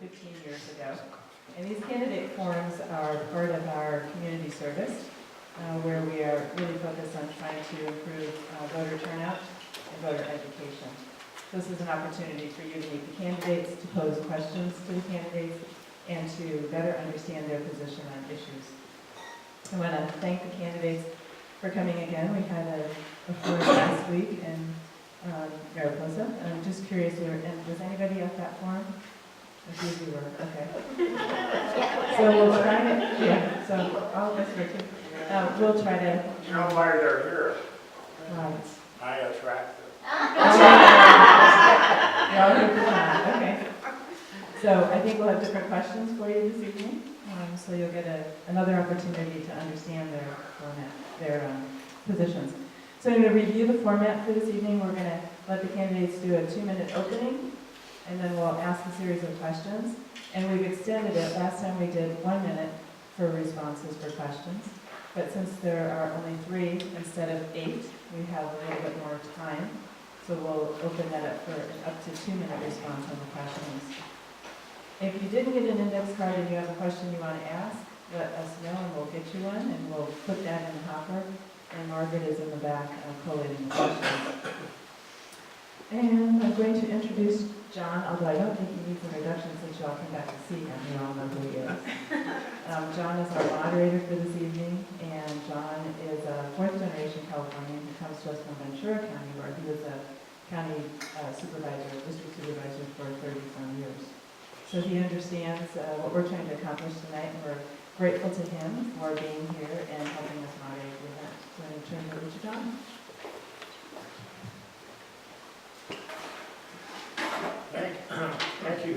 15 years ago. And these candidate forums are part of our community service, where we are really focused on trying to improve voter turnout and voter education. This is an opportunity for you to meet the candidates, to pose questions to the candidates, and to better understand their position on issues. I want to thank the candidates for coming again. We had a forum last week in Mariposa. I'm just curious, was anybody at that forum? A few of you were, okay. So we'll try to, yeah, so all of us were too. We'll try to. You know why they're here? Right. I attract them. You're all here for that, okay. So I think we'll have different questions for you this evening. So you'll get another opportunity to understand their format, their positions. So I'm going to review the format for this evening. We're going to let the candidates do a 2-minute opening, and then we'll ask a series of questions. And we've extended it. Last time we did 1 minute for responses for questions. But since there are only 3 instead of 8, we have a little bit more time. So we'll open that up for an up to 2-minute response on the questions. If you didn't get an index card and you have a question you want to ask, let us know and we'll get you one, and we'll put that in the hopper. And Margaret is in the back collating the questions. And I'm going to introduce John, although I don't think he needs an introduction since you all came back to see him. You all know who he is. John is our moderator for this evening, and John is a 4th-generation Californian who comes to us from Ventura County, where he was a county supervisor, district supervisor for 30-some years. So he understands what we're trying to accomplish tonight, and we're grateful to him for being here and helping us moderate the event. So I'm going to turn it over to John. Thank you,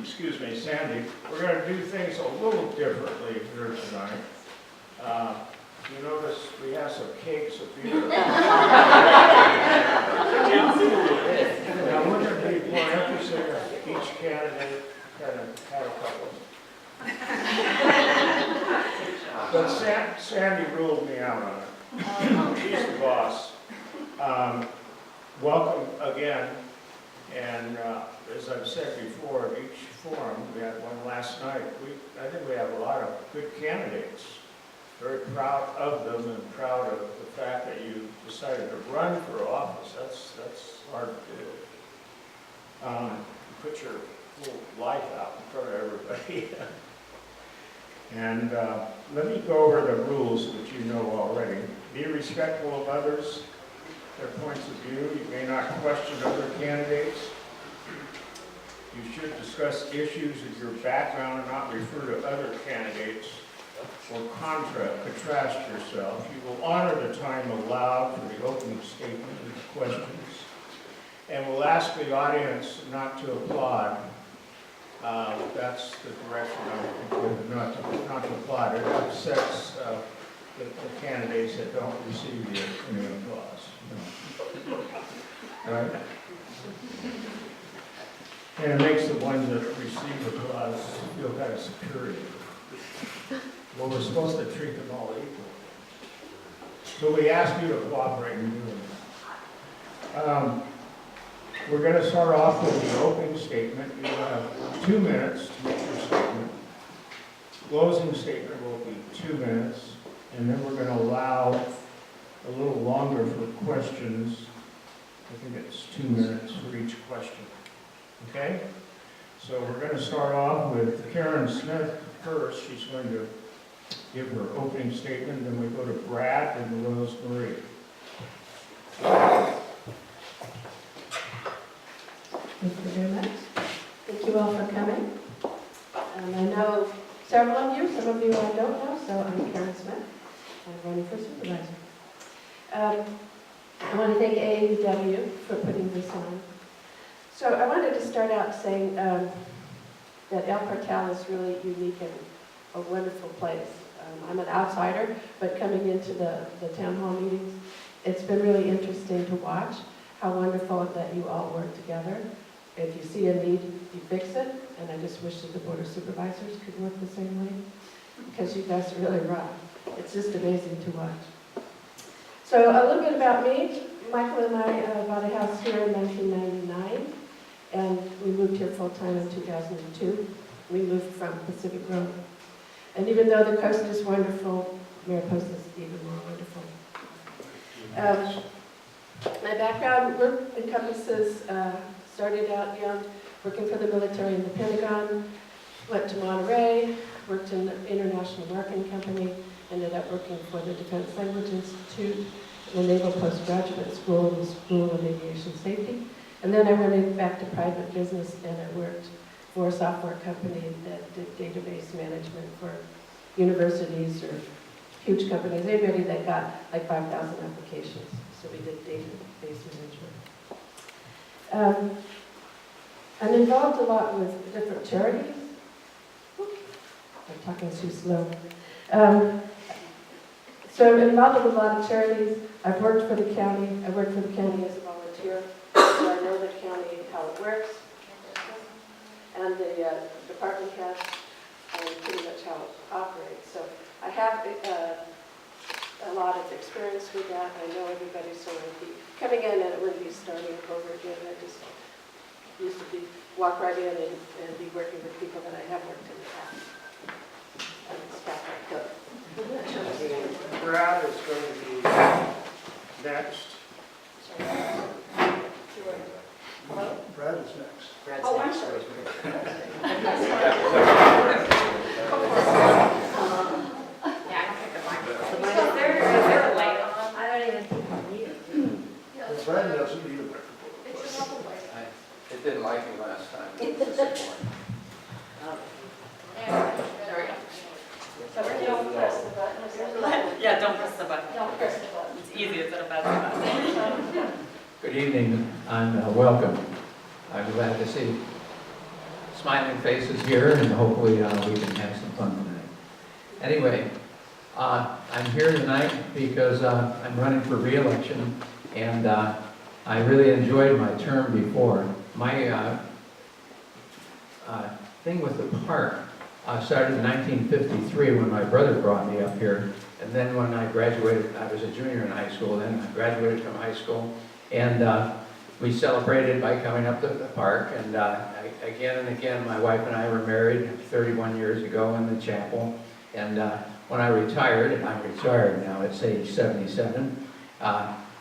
excuse me, Sandy. We're going to do things a little differently here tonight. You notice we have some cakes of beer. Now we're going to be more emphasis on each candidate kind of have a couple. But Sandy ruled me out on it. She's the boss. Welcome again. And as I've said before, at each forum, we had one last night, I think we have a lot of good candidates. Very proud of them and proud of the fact that you decided to run for office. That's hard to do. Put your little life out in front of everybody. And let me go over the rules which you know already. Be respectful of others, their points of view. You may not question other candidates. You should discuss issues of your background and not refer to other candidates or contrast yourself. You will honor the time allowed for the opening statement and the questions. And we'll ask the audience not to applaud. That's the direction I'm going to not to applaud. It upsets the candidates that don't receive any applause. Right? And it makes the ones that receive applause feel kind of superior. Well, we're supposed to treat them all equal. So we ask you to cooperate in doing that. We're going to start off with the opening statement. You will have 2 minutes to make your statement. Closing statement will be 2 minutes. And then we're going to allow a little longer for questions. I think it's 2 minutes for each question. Okay? So we're going to start off with Karen Smith first. She's going to give her opening statement. Then we go to Brad and Rose Marie. Thank you very much. Thank you all for coming. I know several of you, some of you I don't know, so I'm Karen Smith. I'm running for supervisor. I want to thank AAUW for putting this on. So I wanted to start out saying that El Portal is really unique and a wonderful place. I'm an outsider, but coming into the town hall meetings, it's been really interesting to watch how wonderful that you all work together. If you see a need, you fix it, and I just wish that the Board of Supervisors could work the same way, because you guys really rock. It's just amazing to watch. So a little bit about me. Michael and I bought a house here in 1999, and we moved here full-time in 2002. We moved from Pacific Grove. And even though the coast is wonderful, Mariposa is even more wonderful. My background work encompasses, started out young, working for the military in the Pentagon, went to Monterey, worked in the International Marketing Company, ended up working for the Defense Language Institute, the Naval Postgraduate School, and the School of Aviation Safety. And then I went back to private business, and I worked for a software company that did database management for universities or huge companies, anybody that got like 5,000 applications. So we did database management. I'm involved a lot with different charities. I'm talking too slow. So I'm involved with a lot of charities. I've worked for the county. I worked for the county as a volunteer, so I know the county, how it works, and the department head, and pretty much how it operates. So I have a lot of experience with that. I know everybody, so it would be coming in and it wouldn't be starting over again. I just used to walk right in and be working with people that I have worked in the past. And stuff like that. Brad is going to be next. Hello? Brad is next. Oh, I'm sorry. Brad doesn't need a microphone. It didn't like me last time. So don't press the button. Is there a button? Yeah, don't press the button. Don't press the button. It's easy, it's a bad button. Good evening, and welcome. I'm glad to see smiling faces here, and hopefully we can have some fun tonight. Anyway, I'm here tonight because I'm running for re-election, and I really enjoyed my term before. My thing with the park started in 1953 when my brother brought me up here, and then when I graduated, I was a junior in high school, then I graduated from high school, and we celebrated by coming up to the park, and again and again, my wife and I were married 31 years ago in the chapel, and when I retired, and I'm retired now, it's age 77,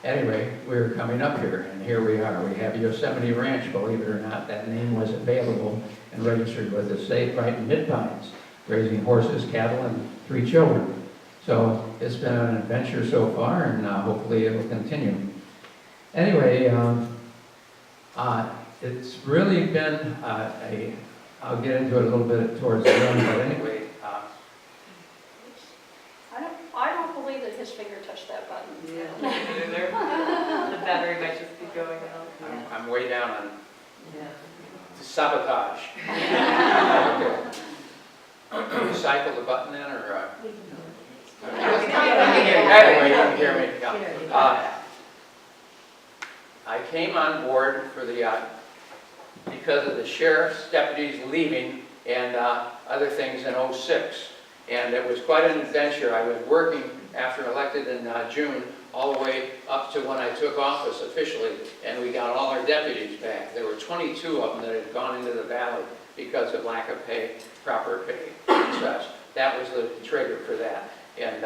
anyway, we were coming up here, and here we are. We have Yosemite Ranch, believe it or not. That name was available and registered with the state right in Mid-Pines, raising horses, cattle, and 3 children. So it's been an adventure so far, and hopefully it will continue. Anyway, it's really been I'll get into it a little bit towards the end, but anyway. I don't believe that his finger touched that button. The battery might just be going out. I'm way down on sabotage. Okay. You cycle the button in, or? Anyway, you can hear me. Yeah. I came on board for the because of the sheriff's deputies leaving and other things in '06. And it was quite an adventure. I was working after elected in June all the way up to when I took office officially, and we got all our deputies back. There were 22 of them that had gone into the valley because of lack of pay, proper pay, and such. That was the trigger for that. And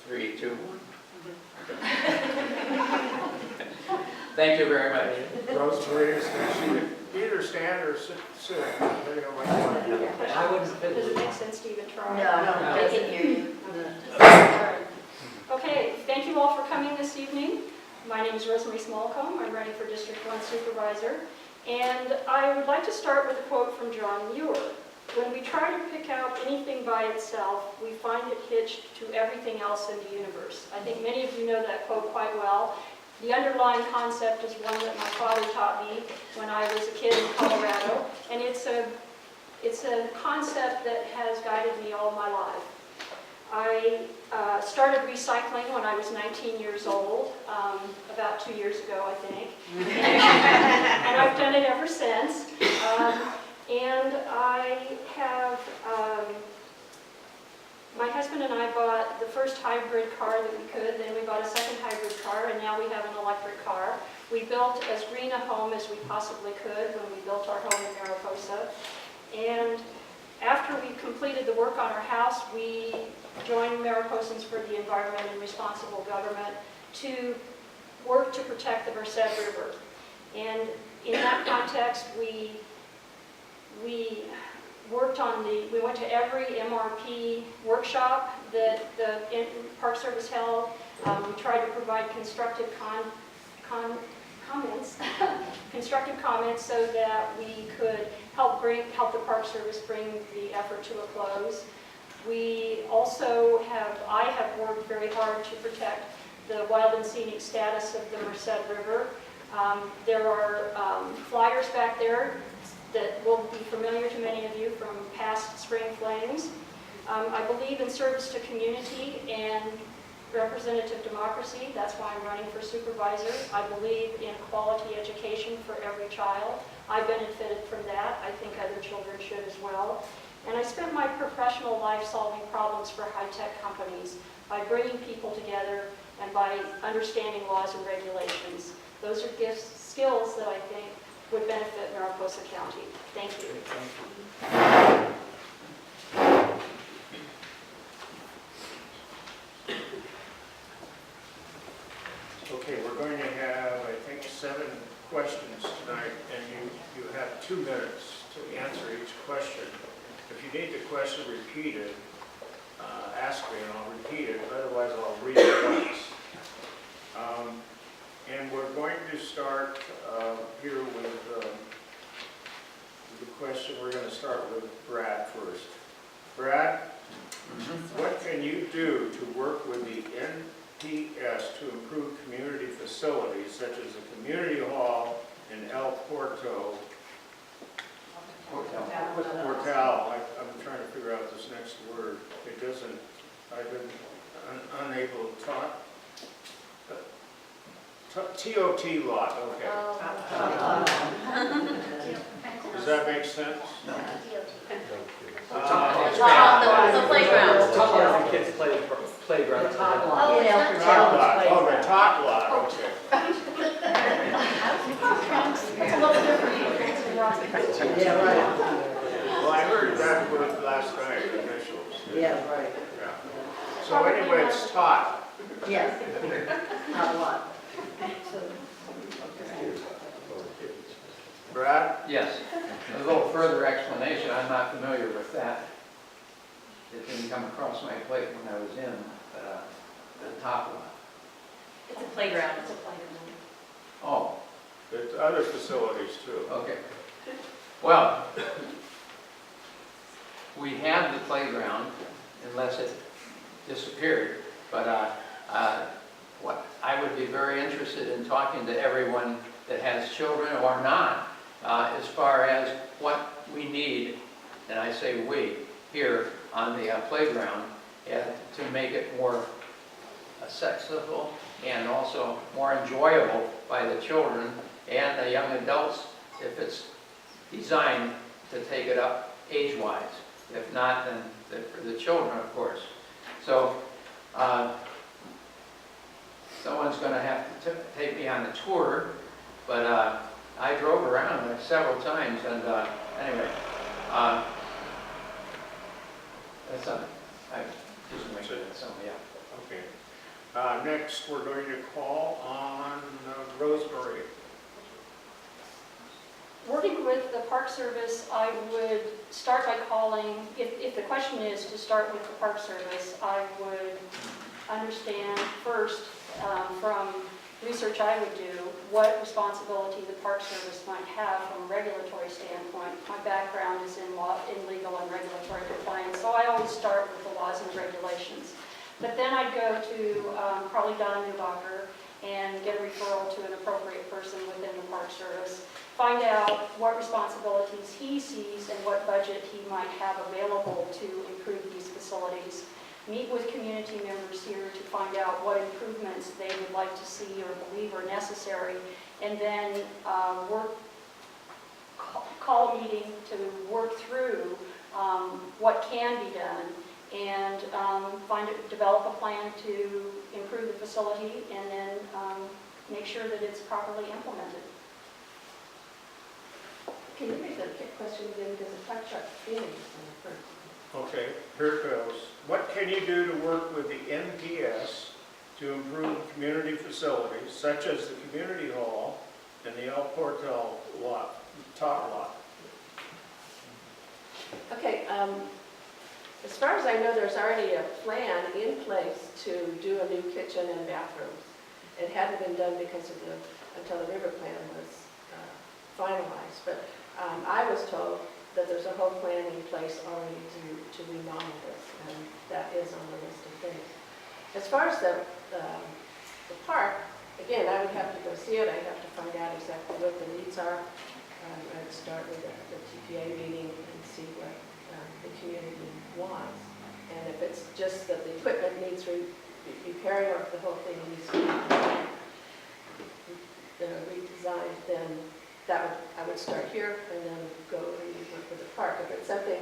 3, 2, 1. Thank you very much. Rosemary is going to either stand or sit. There you go, right. I wouldn't fit Does it make sense to even try? No. They can hear you. Okay, thank you all for coming this evening. My name is Rosemary Smallcomb. I'm running for District 1 Supervisor. And I would like to start with a quote from John Muir. When we try to pick out anything by itself, we find it hitched to everything else in the universe. I think many of you know that quote quite well. The underlying concept is one that my father taught me when I was a kid in Colorado, and it's a concept that has guided me all my life. I started recycling when I was 19 years old, about 2 years ago, I think, and I've done it ever since. And I have, my husband and I bought the first hybrid car that we could, then we bought a second hybrid car, and now we have an electric car. We built as green a home as we possibly could when we built our home in Mariposa. And after we completed the work on our house, we joined Mariposans for the Environment and Responsible Government to work to protect the Merced River. And in that context, we worked on we went to every MRP workshop that the Park Service held. We tried to provide constructive comments, constructive comments so that we could help the Park Service bring the effort to a close. We also I have worked very hard to protect the wild and scenic status of the Merced River. There are flyers back there that will be familiar to many of you from past spring flames. I believe in service to community and representative democracy. That's why I'm running for supervisor. I believe in quality education for every child. I benefited from that. I think other children should as well. And I spent my professional life solving problems for high-tech companies by bringing people together and by understanding laws and regulations. Those are skills that I think would benefit Mariposa County. Thank you. Okay, we're going to have, I think, 7 questions tonight, and you have 2 minutes to answer each question. If you need the question repeated, ask me and I'll repeat it, otherwise I'll read it once. And we're going to start here with the question. We're going to start with Brad first. Brad, what can you do to work with the NPS to improve community facilities such as the community hall in El Portal? I'm trying to figure out this next word. It doesn't, I've been unable to talk. TOT lot, okay. Does that make sense? The playground. Top lot is the kids' playground. The top lot. The top lot, oh, the top lot, okay. It's a little different. Yeah, right. Well, I heard that word last night, initials. Yeah, right. Yeah. So anyway, it's taught. Yes. Not what? Brad? Yes, a little further explanation, I'm not familiar with that. It didn't come across my plate when I was in the top lot. It's a playground. It's a playground. Oh, There's other facilities too. okay. Well, we have the playground, unless it disappeared, but what I would be very interested in talking to everyone that has children or not, as far as what we need, and I say we, here on the playground, to make it more accessible and also more enjoyable by the children and the young adults, if it's designed to take it up age-wise. If not, then for the children, of course. So someone's going to have to take me on a tour, but I drove around several times, and anyway, that's something. I just mentioned it, so yeah. Okay. Next, we're going to call on Rosemary. Working with the Park Service, I would start by calling, if the question is to start with the Park Service, I would understand first from research I would do what responsibility the Park Service might have from a regulatory standpoint. My background is in law, in legal and regulatory compliance, so I always start with the laws and regulations. But then I'd go to probably Don Newbacher and get a referral to an appropriate person within the Park Service. Find out what responsibilities he sees and what budget he might have available to improve these facilities. Meet with community members here to find out what improvements they would like to see or believe are necessary, and then call a meeting to work through what can be done, and develop a plan to improve the facility, and then make sure that it's properly implemented. Can you read the question again, because it talks about feelings in the first. Okay, here it goes. What can you do to work with the NPS to improve community facilities such as the community hall and the El Portal lot, top lot? Okay, as far as I know, there's already a plan in place to do a new kitchen and bathrooms. It hadn't been done because of until the river plan was finalized, but I was told that there's a whole plan in place already to remodel this, and that is on the list of things. As far as the park, again, I would have to go see it. I'd have to find out exactly what the needs are. I'd start with the TPA meeting and see what the community wants. And if it's just that the equipment needs repairing, or if the whole thing needs to be redesigned, then I would start here and then go and work with the park. If it's something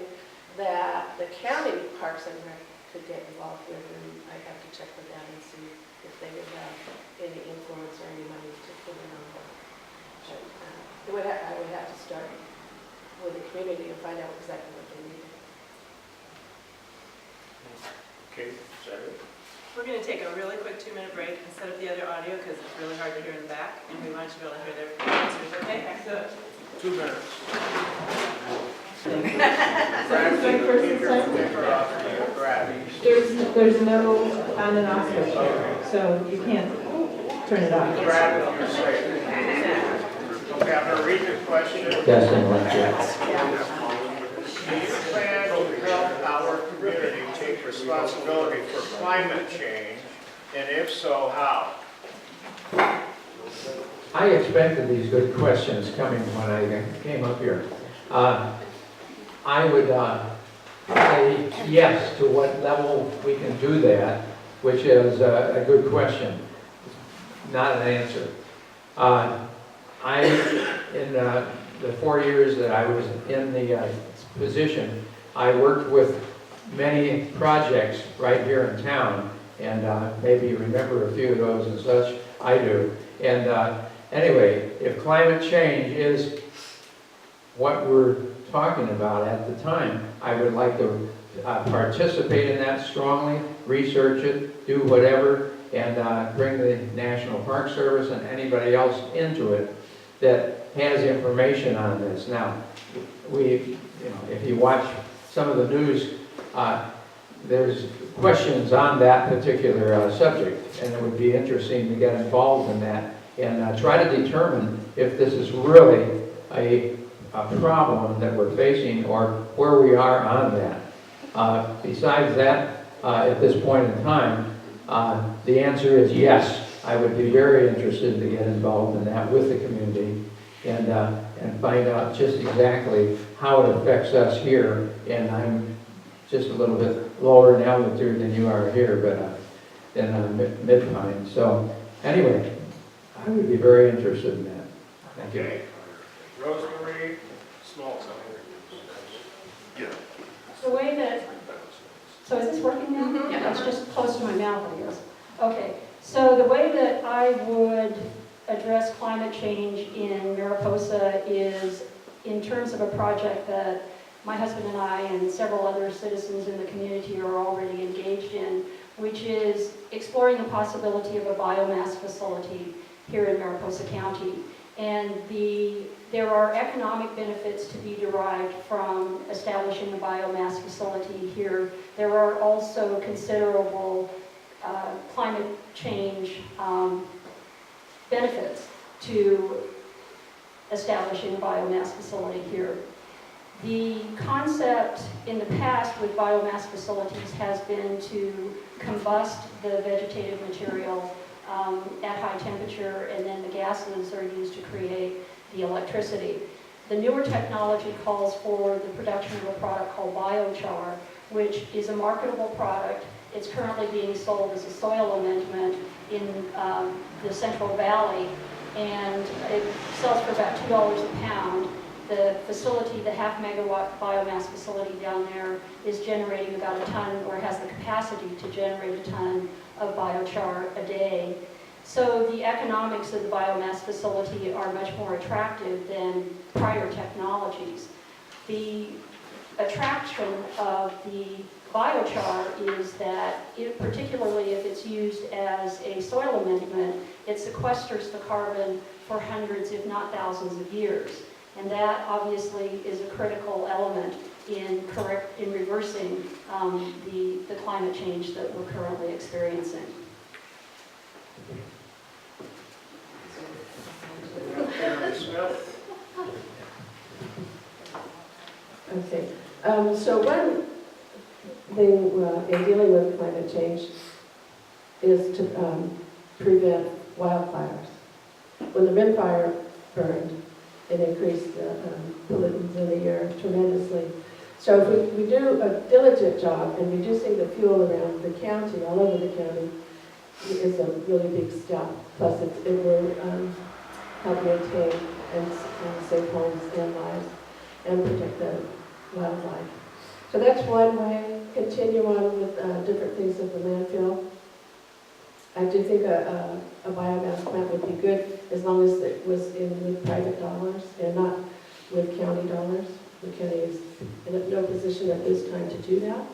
that the county parks and rec could get involved with, then I'd have to check with them and see if they would have any influence or any money to put in on board. I would have to start with the community and find out exactly what they need. Okay, is that it? We're going to take a really quick 2-minute break and set up the other audio because it's really hard to hear in the back, and we want you to be able to hear their answers. Okay? So 2 minutes. Second strike, first and second? There's no on and off switch here, so you can't turn it off. Brad, you're safe. Okay, I'm going to read the question. Testing, one, two. Do you plan to help our community take responsibility for climate change, and if so, how? I expected these good questions coming when I came up here. I would say yes to what level we can do that, which is a good question, not an answer. In the 4 years that I was in the position, I worked with many projects right here in town, and maybe you remember a few of those and such. I do. And anyway, if climate change is what we're talking about at the time, I would like to participate in that strongly, research it, do whatever, and bring the National Park Service and anybody else into it that has information on this. Now, if you watch some of the news, there's questions on that particular subject, and it would be interesting to get involved in that and try to determine if this is really a problem that we're facing or where we are on that. Besides that, at this point in time, the answer is yes. I would be very interested to get involved in that with the community and find out just exactly how it affects us here. And I'm just a little bit lower in altitude than you are here, but in mid-pine. So anyway, I would be very interested in that. Thank you. Okay. Rosemary Smallton. The way that, so is this working now? Yeah. It's just close to my mouth, I guess. Okay, so the way that I would address climate change in Mariposa is in terms of a project that my husband and I and several other citizens in the community are already engaged in, which is exploring the possibility of a biomass facility here in Mariposa County. And there are economic benefits to be derived from establishing a biomass facility here. There are also considerable climate change benefits to establishing a biomass facility here. The concept in the past with biomass facilities has been to combust the vegetative material at high temperature, and then the gases are used to create the electricity. The newer technology calls for the production of a product called biochar, which is a marketable product. It's currently being sold as a soil amendment in the Central Valley, and it sells for about $2 a pound. The facility, the half-megawatt biomass facility down there, is generating about a ton, or has the capacity to generate a ton of biochar a day. So the economics of the biomass facility are much more attractive than prior technologies. The attraction of the biochar is that, particularly if it's used as a soil amendment, it sequesters the carbon for hundreds, if not thousands of years. And that obviously is a critical element in reversing the climate change that we're currently experiencing. Karen Smith? Okay. So one thing in dealing with climate change is to prevent wildfires. When the Rim Fire burned, it increased the pollutants in the air tremendously. So if we do a diligent job in reducing the fuel around the county, all over the county, is a really big step. Plus it will help maintain and save homes and lives and protect the wildlife. So that's one way. Continue on with different things at the landfill. I do think a biomass plant would be good as long as it was in with private dollars and not with county dollars. The county is in no position at this time to do that.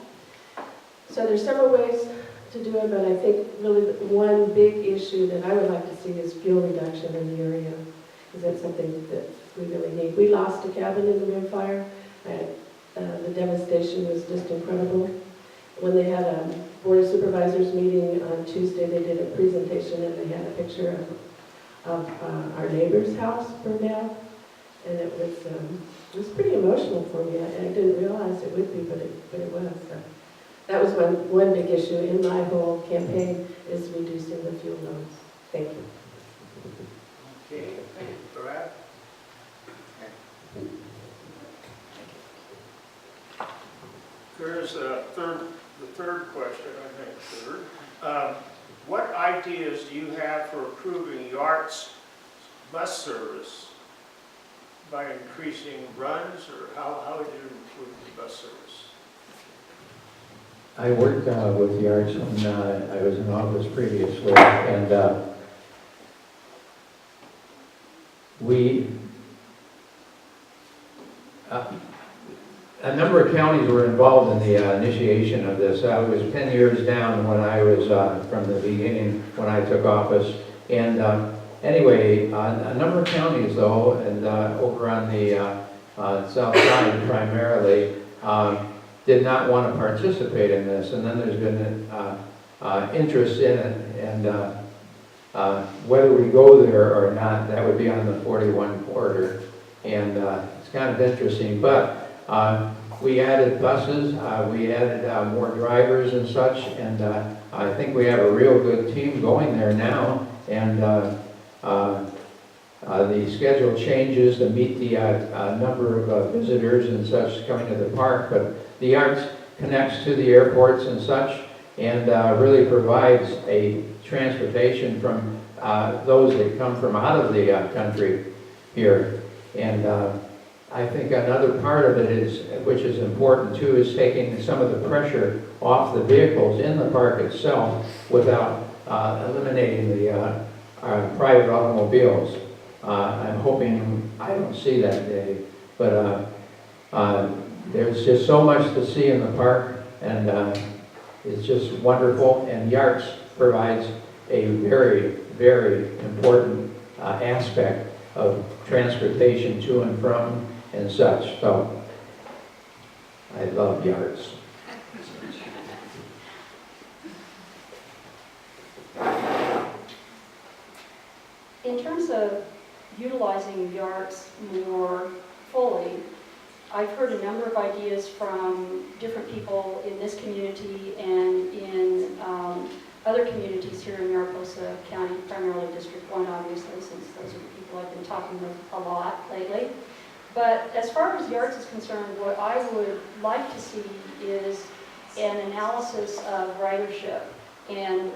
So there's several ways to do it, but I think really the one big issue that I would like to see is fuel reduction in the area, because that's something that we really need. We lost a cabin in the Rim Fire. The devastation was just incredible. When they had a Board of Supervisors meeting on Tuesday, they did a presentation and they had a picture of our neighbor's house burned down. And it was pretty emotional for me. I didn't realize it would be, but it was. So that was one big issue in my whole campaign, is reducing the fuel loads. Thank you. Okay, thank you, Brad. There's the third question, I think, third. What ideas do you have for improving YART's bus service by increasing runs, or how would you improve the bus service? I worked with the arts when I was in office previously, and a number of counties were involved in the initiation of this. I was 10 years down when I was from the beginning when I took office, and anyway, a number of counties though, and over on the south side primarily, did not want to participate in this, and then there's been interest in it, and whether we go there or not, that would be on the 41 corridor, and it's kind of interesting, but we added buses, we added more drivers and such, and I think we have a real good team going there now, and the schedule changes to meet the number of visitors and such coming to the park, but the arts connects to the airports and such, and really provides a transportation from those that come from out of the country here. And I think another part of it is, which is important too, is taking some of the pressure off the vehicles in the park itself without eliminating the private automobiles. I'm hoping I don't see that day, but there's just so much to see in the park, and it's just wonderful, and YARTS provides a very, very important aspect of transportation to and from and such. So I love YARTS. In terms of utilizing YARTS more fully, I've heard a number of ideas from different people in this community and in other communities here in Mariposa County, primarily District 1, obviously, since those are the people I've been talking with a lot lately. But as far as YARTS is concerned, what I would like to see is an analysis of ridership and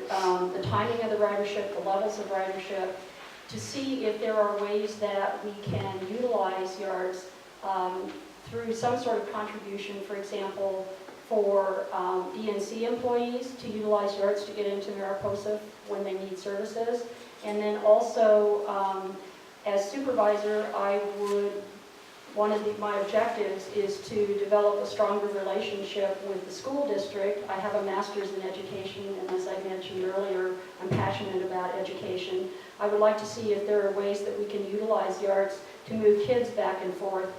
the timing of the ridership, the levels of ridership, to see if there are ways that we can utilize YARTS through some sort of contribution, for example, for DNC employees to utilize yards to get into Mariposa when they need services. And then also, as supervisor, one of my objectives is to develop a stronger relationship with the school district. I have a master's in education, and as I mentioned earlier, I'm passionate about education. I would like to see if there are ways that we can utilize yards to move kids back and forth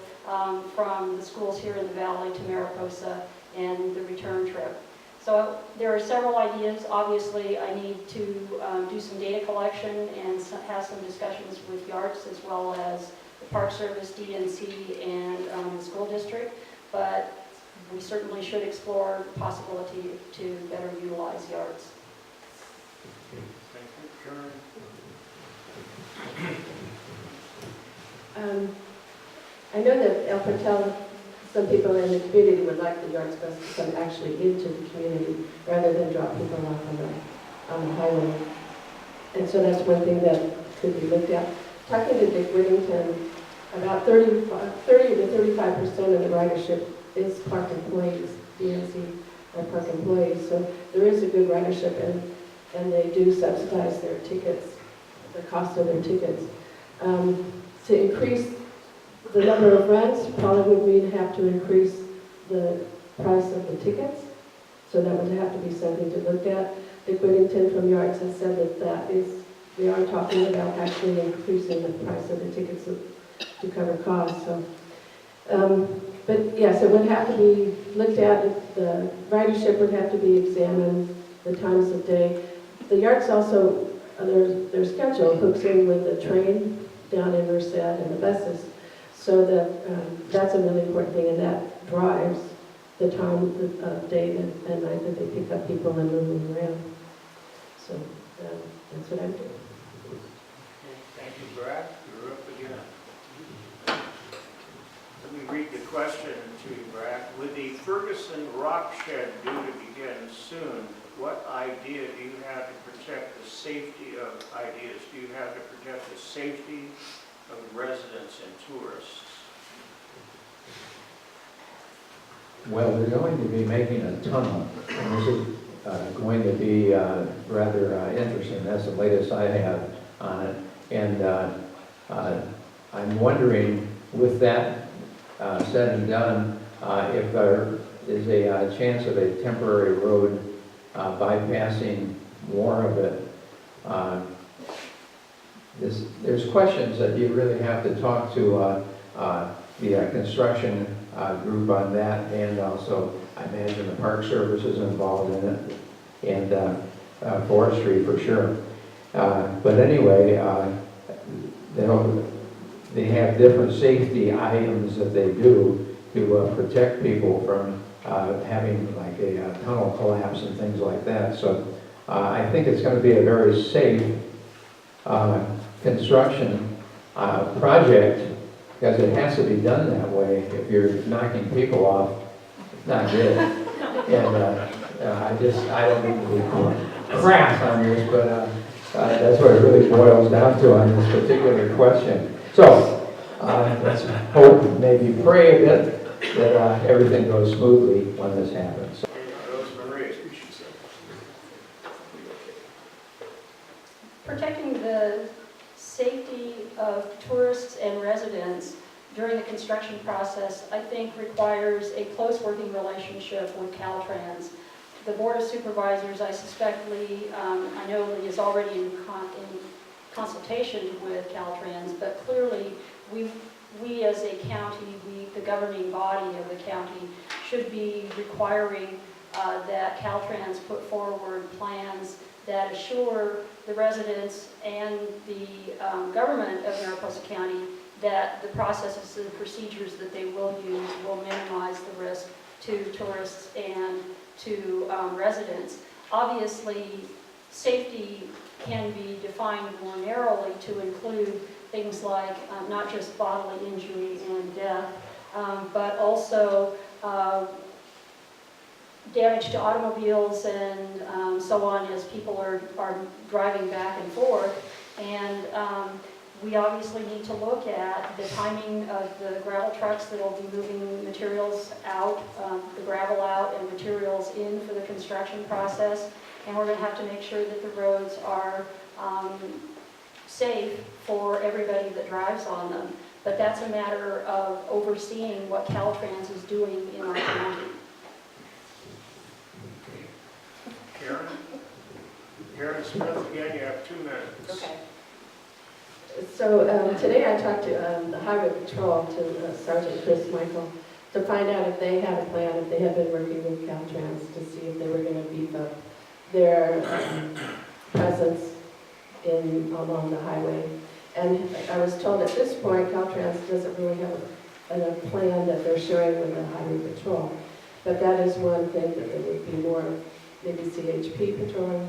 from the schools here in the valley to Mariposa and the return trip. So there are several ideas. Obviously, I need to do some data collection and have some discussions with yards as well as the Park Service, DNC, and the school district. But we certainly should explore the possibility to better utilize yards. Thank you, Karen. I know that El Portal, some people in the community would like the yards bus to come actually into the community rather than drop people off on the highway. And so that's one thing that could be looked at. Talking to Dick Whittington, about 30 to 35% of the ridership is park employees, DNC are park employees. So there is a good ridership, and they do subsidize their tickets, the cost of their tickets. To increase the number of runs probably would mean have to increase the price of the tickets. So that would have to be something to look at. Dick Whittington from Yards has said that we are talking about actually increasing the price of the tickets to cover costs. So, but yes, it would have to be looked at. The ridership would have to be examined, the times of day. The Yards also, their schedule hooks in with the train down in Merced and the buses. So that that's a really important thing, and that drives the time of day and night that they pick up people and move them around. So that's what I'm doing. Thank you, Brad. You're up again. Let me read the question to you, Brad. With the Ferguson rock shed due to begin soon, what idea do you have to protect the safety of Do you have to protect the safety of residents and tourists? Well, we're going to be making a tunnel, and this is going to be rather interesting. That's the latest I have on it. And I'm wondering, with that said and done, if there is a chance of a temporary road bypassing more of it. There's questions that you really have to talk to the construction group on that, and also I imagine the Park Service is involved in it, and forestry for sure. But anyway, they have different safety items that they do to protect people from having like a tunnel collapse and things like that. So I think it's going to be a very safe construction project, because it has to be done that way. If you're knocking people off, it's not good. And I don't mean to be crass on this, but that's what it really boils down to on this particular question. So let's hope, maybe pray a bit that everything goes smoothly when this happens. Protecting the safety of tourists and residents during the construction process, I think, requires a close working relationship with Caltrans. The Board of Supervisors, I suspect Lee, I know Lee is already in consultation with Caltrans, but clearly we as a county, the governing body of the county, should be requiring that Caltrans put forward plans that assure the residents and the government of Mariposa County that the processes and procedures that they will use will minimize the risk to tourists and to residents. Obviously, safety can be defined more narrowly to include things like not just bodily injury and death, but also damage to automobiles and so on as people are driving back and forth. And we obviously need to look at the timing of the gravel trucks that will be moving materials out, the gravel out and materials in for the construction process. And we're going to have to make sure that the roads are safe for everybody that drives on them. But that's a matter of overseeing what Caltrans is doing in our county. Karen? Karen Smith, again, you have 2 minutes. Okay. So today I talked to the Highway Patrol, to Sergeant Chris Michael, to find out if they had a plan, if they had been working with Caltrans to see if they were going to beef up their presence along the highway. And I was told at this point Caltrans doesn't really have a plan that they're sharing with the Highway Patrol. But that is one thing that there would be more, maybe CHP patrolling.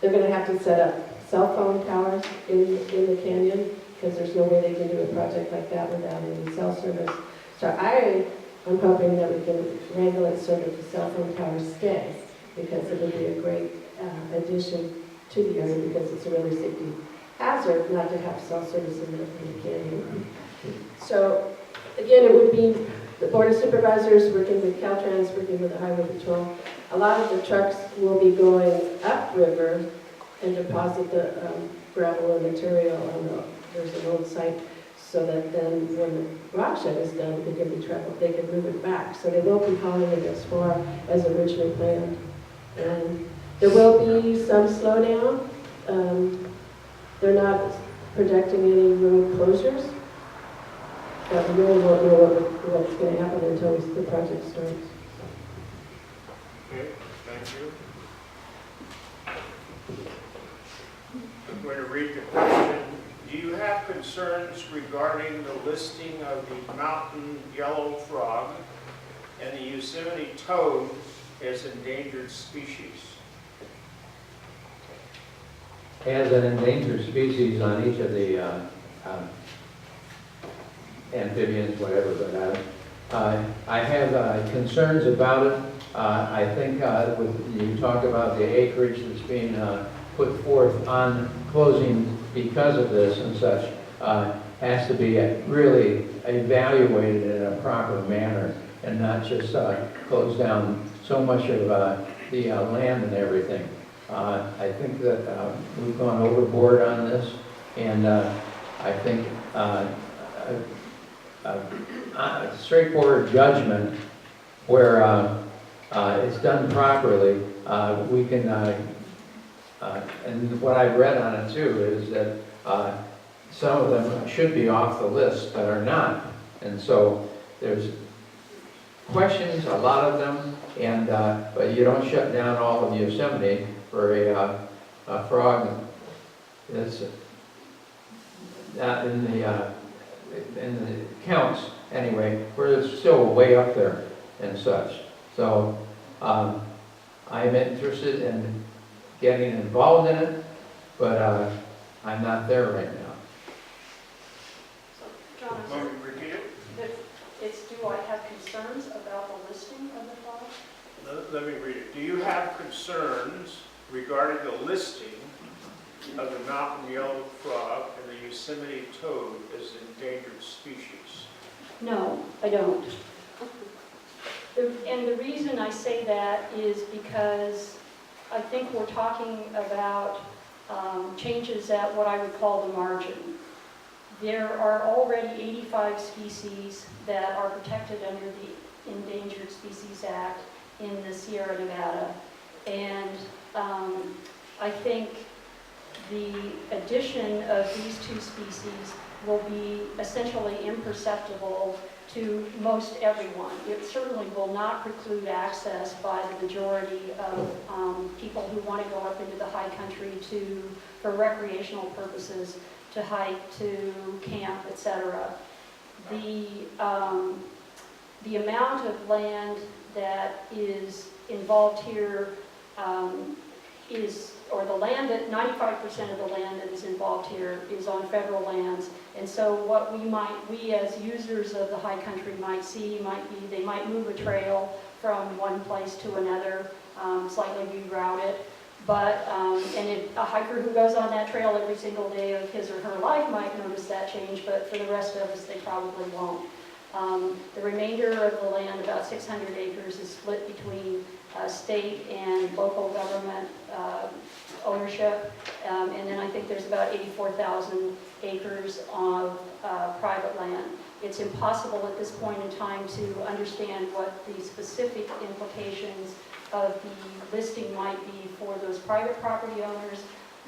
They're going to have to set up cell phone towers in the canyon, because there's no way they can do a project like that without any cell service. So I'm hoping that we can wrangle it so that the cell phone towers stay, because it would be a great addition to the area, because it's a really safety hazard not to have cell service in the canyon. So again, it would be the Board of Supervisors working with Caltrans, working with the Highway Patrol. A lot of the trucks will be going upriver and deposit the gravel and material on there's an old site, so that then when the rock shed is done, they can move it back. So they won't be hauling it as far as originally planned. And there will be some slowdown. They're not projecting any road closures, but we really won't know what's going to happen until the project starts. Okay, thank you. I'm going to read the question. Do you have concerns regarding the listing of the mountain yellow frog and the Yosemite toad as endangered species? As an endangered species on each of the amphibians, whatever, but I have concerns about it. I think you talk about the acreage that's being put forth on closing because of this and such, has to be really evaluated in a proper manner and not just close down so much of the land and everything. I think that we've gone overboard on this, and I think a straightforward judgment where it's done properly, we can, and what I've read on it too is that some of them should be off the list but are not. And so there's questions, a lot of them, and but you don't shut down all of Yosemite for a frog that's not in the counts anyway, where it's still way up there and such. So I'm interested in getting involved in it, but I'm not there right now. So, John, Let me repeat it. it's do I have concerns about the listing of the frog? Let me read it. Do you have concerns regarding the listing of the mountain yellow frog and the Yosemite toad as endangered species? No, I don't. And the reason I say that is because I think we're talking about changes at what I would call the margin. There are already 85 species that are protected under the Endangered Species Act in the Sierra Nevada. And I think the addition of these two species will be essentially imperceptible to most everyone. It certainly will not preclude access by the majority of people who want to go up into the high country for recreational purposes, to hike, to camp, etc. The amount of land that is involved here or the land that 95% of the land that is involved here is on federal lands. And so what we as users of the high country might see they might move a trail from one place to another, slightly reroute it. A hiker who goes on that trail every single day of his or her life might notice that change, but for the rest of us, they probably won't. The remainder of the land, about 600 acres, is split between state and local government ownership. And then I think there's about 84,000 acres of private land. It's impossible at this point in time to understand what the specific implications of the listing might be for those private property owners.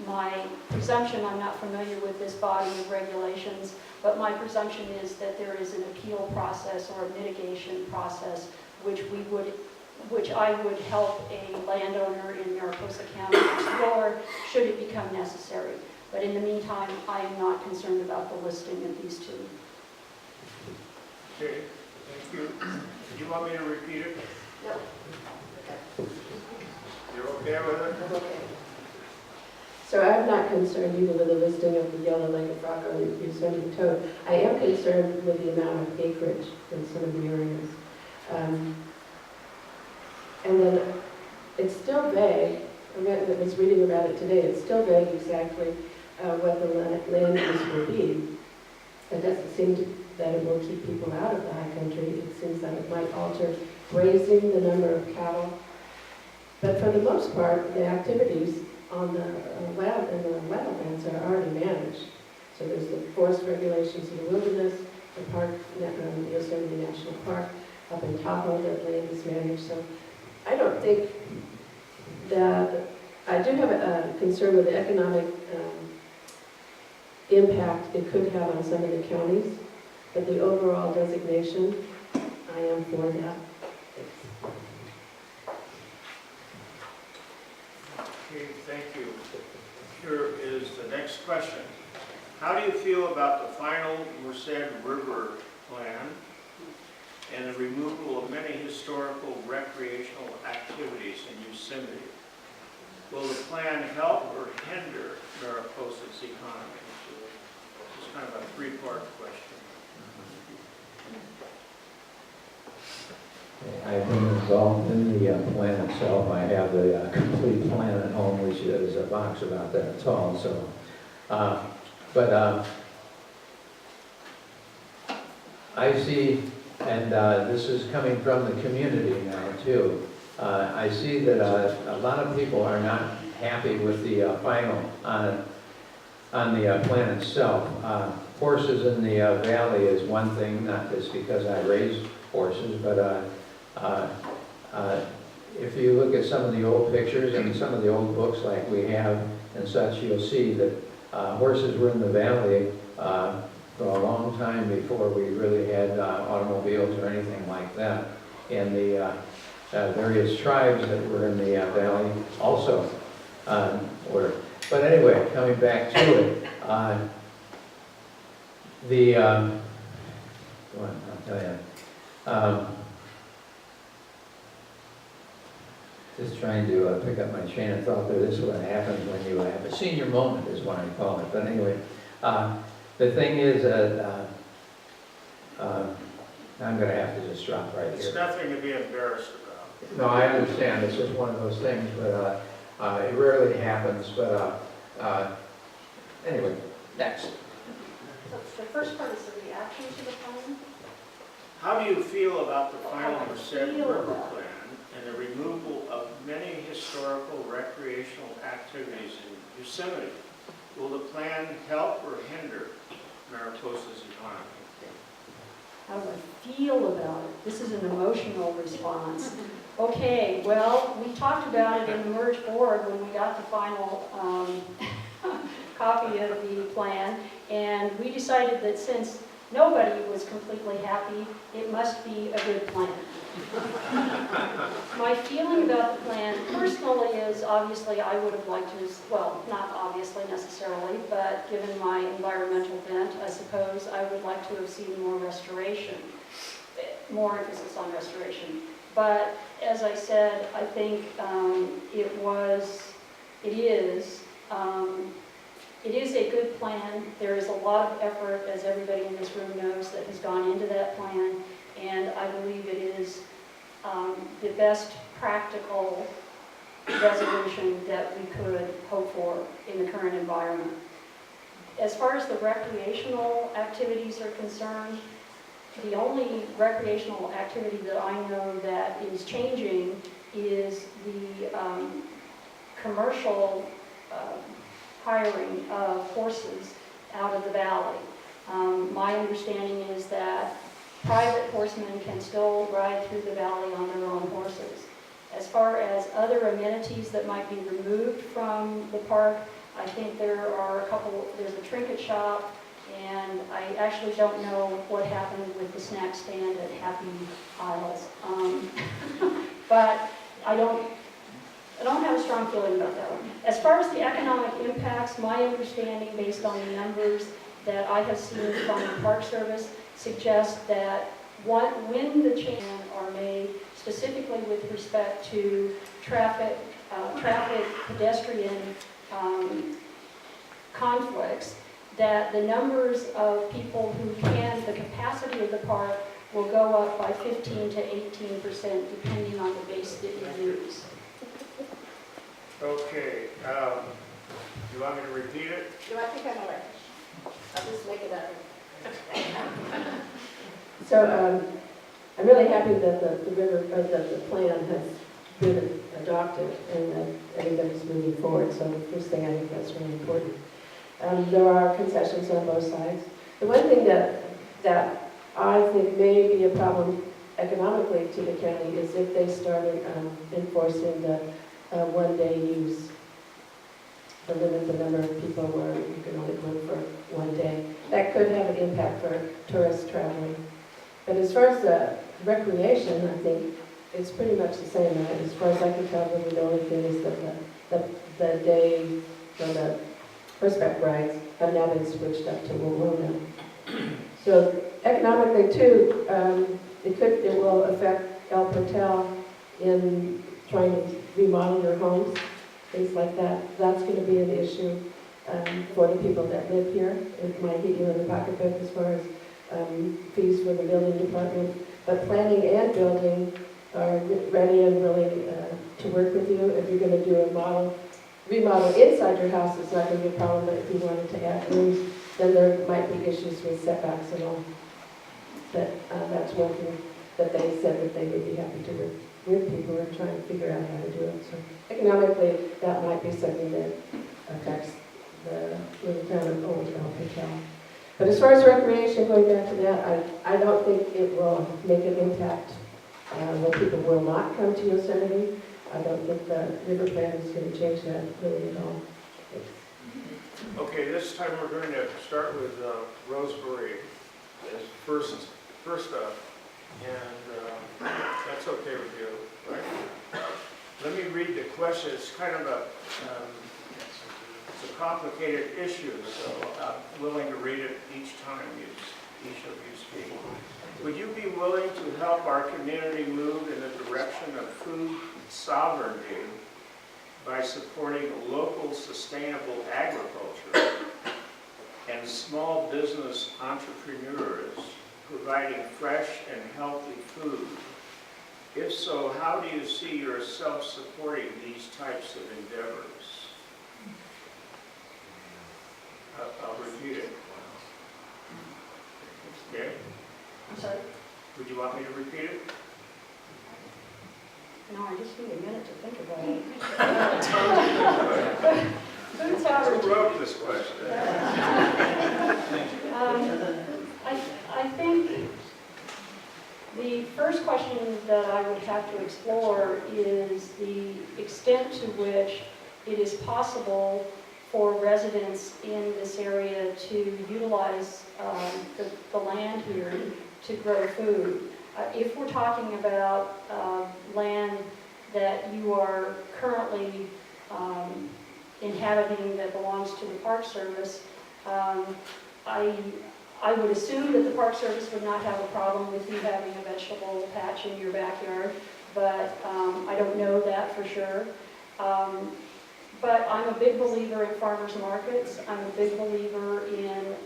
My presumption, I'm not familiar with this body of regulations, but my presumption is that there is an appeal process or a mitigation process which I would help a landowner in Mariposa County explore should it become necessary. But in the meantime, I am not concerned about the listing of these two. Okay, thank you. Do you want me to repeat it? No. You're okay with it? I'm okay. So I'm not concerned either with the listing of the yellow-legged frog or the yosemite toad. I am concerned with the amount of acreage in some of the areas. And then it's still vague. I was reading about it today. It's still vague exactly what the land use will be. It doesn't seem that it will keep people out of the high country. It seems that it might alter grazing, the number of cattle. But for the most part, the activities on the wetlands are already managed. So there's the forest regulations in the wilderness, the park, Yosemite National Park, up in Tahoe, that land is managed. So I don't think that, I do have a concern with the economic impact it could have on some of the counties, but the overall designation, I am for that. Okay, thank you. Here is the next question. How do you feel about the final Merced River plan and the removal of many historical recreational activities in Yosemite? Will the plan help or hinder Mariposa's economy? It's kind of a three-part question. I think it's all in the plan itself. I have the complete plan at home, which is a box about that tall. So, I see, and this is coming from the community now too. I see that a lot of people are not happy with the final on the plan itself. Horses in the valley is one thing, not just because I raise horses, but if you look at some of the old pictures and some of the old books like we have and such, you'll see that horses were in the valley for a long time before we really had automobiles or anything like that. And the various tribes that were in the valley also were. But anyway, coming back to it, I'll tell you. Just trying to pick up my chain of thought there. This is what happens when you have a senior moment, is what I call it. But anyway, the thing is that I'm going to have to just drop right here. It's nothing to be embarrassed about. No, I understand. It's just one of those things, but it rarely happens. But anyway, next. So the first part is the reaction to the plan. How do you feel about the final How I Merced feel River about it. plan and the removal of many historical recreational activities in Yosemite? Will the plan help or hinder Mariposa's economy? How do I feel about it? This is an emotional response. Okay, well, we talked about it in the merge board when we got the final copy of the plan, and we decided that since nobody was completely happy, it must be a good plan. My feeling about the plan personally is, obviously, I would have liked to, well, not obviously necessarily, but given my environmental bent, I suppose, I would like to have seen more restoration, more emphasis on restoration. But as I said, I think it is a good plan. There is a lot of effort, as everybody in this room knows, that has gone into that plan, and I believe it is the best practical resolution that we could hope for in the current environment. As far as the recreational activities are concerned, the only recreational activity that I know that is changing is the commercial hiring of horses out of the valley. My understanding is that private horsemen can still ride through the valley on their own horses. As far as other amenities that might be removed from the park, I think there's a trinket shop, and I actually don't know what happened with the snack stand at Happy Isles. But I don't have a strong feeling about that one. As far as the economic impacts, my understanding based on the numbers that I have seen from the Park Service suggests that when the changes are made, specifically with respect to traffic, pedestrian conflicts, that the numbers of people the capacity of the park will go up by 15 to 18% depending on the base that you use. Okay, you want me to repeat it? No, I think I'm all right. I'll just make it up. So I'm really happy that the plan has been adopted and that everybody's moving forward. So the first thing, I think that's really important. There are concessions on both sides. The one thing that I think may be a problem economically to the county is if they started enforcing the one-day use, the limit the number of people where you can only go for one day. That could have an impact for tourists traveling. But as far as the recreation, I think it's pretty much the same. Right? As far as I can tell, the only thing is that the day for the horseback rides have now been switched up to Wawona. So economically too, it will affect El Portal in trying to remodel their homes, things like that. That's going to be an issue for the people that live here. It might hit you in the pocketbook as far as fees for the building department. But planning and building are ready and willing to work with you. If you're going to do a remodel inside your house, it's not going to be a problem. But if you wanted to add rooms, then there might be issues with setbacks and all. But that's one thing that they said that they would be happy to work with people and try and figure out how to do it. So economically, that might be something that affects the little town of Old El Portal. But as far as recreation, going back to that, I don't think it will make an impact when people will not come to Yosemite. I don't think the river plan is going to change that really at all. Okay, this time we're going to start with Rosemary as first up, and that's okay with you, right? Let me read the question. It's kind of it's a complicated issue, so I'm willing to read it each time each of you speak. Would you be willing to help our community move in the direction of food sovereignty by supporting local sustainable agriculture and small business entrepreneurs providing fresh and healthy food? If so, how do you see yourself supporting these types of endeavors? I'll repeat it. Okay? I'm sorry? Would you want me to repeat it? No, I just need a minute to think about it. Food sovereignty. Who wrote this question? I think the first question that I would have to explore is the extent to which it is possible for residents in this area to utilize the land here to grow food. If we're talking about land that you are currently inhabiting that belongs to the Park Service, I would assume that the Park Service would not have a problem with you having a vegetable patch in your backyard, but I don't know that for sure. But I'm a big believer in farmers markets. I'm a big believer in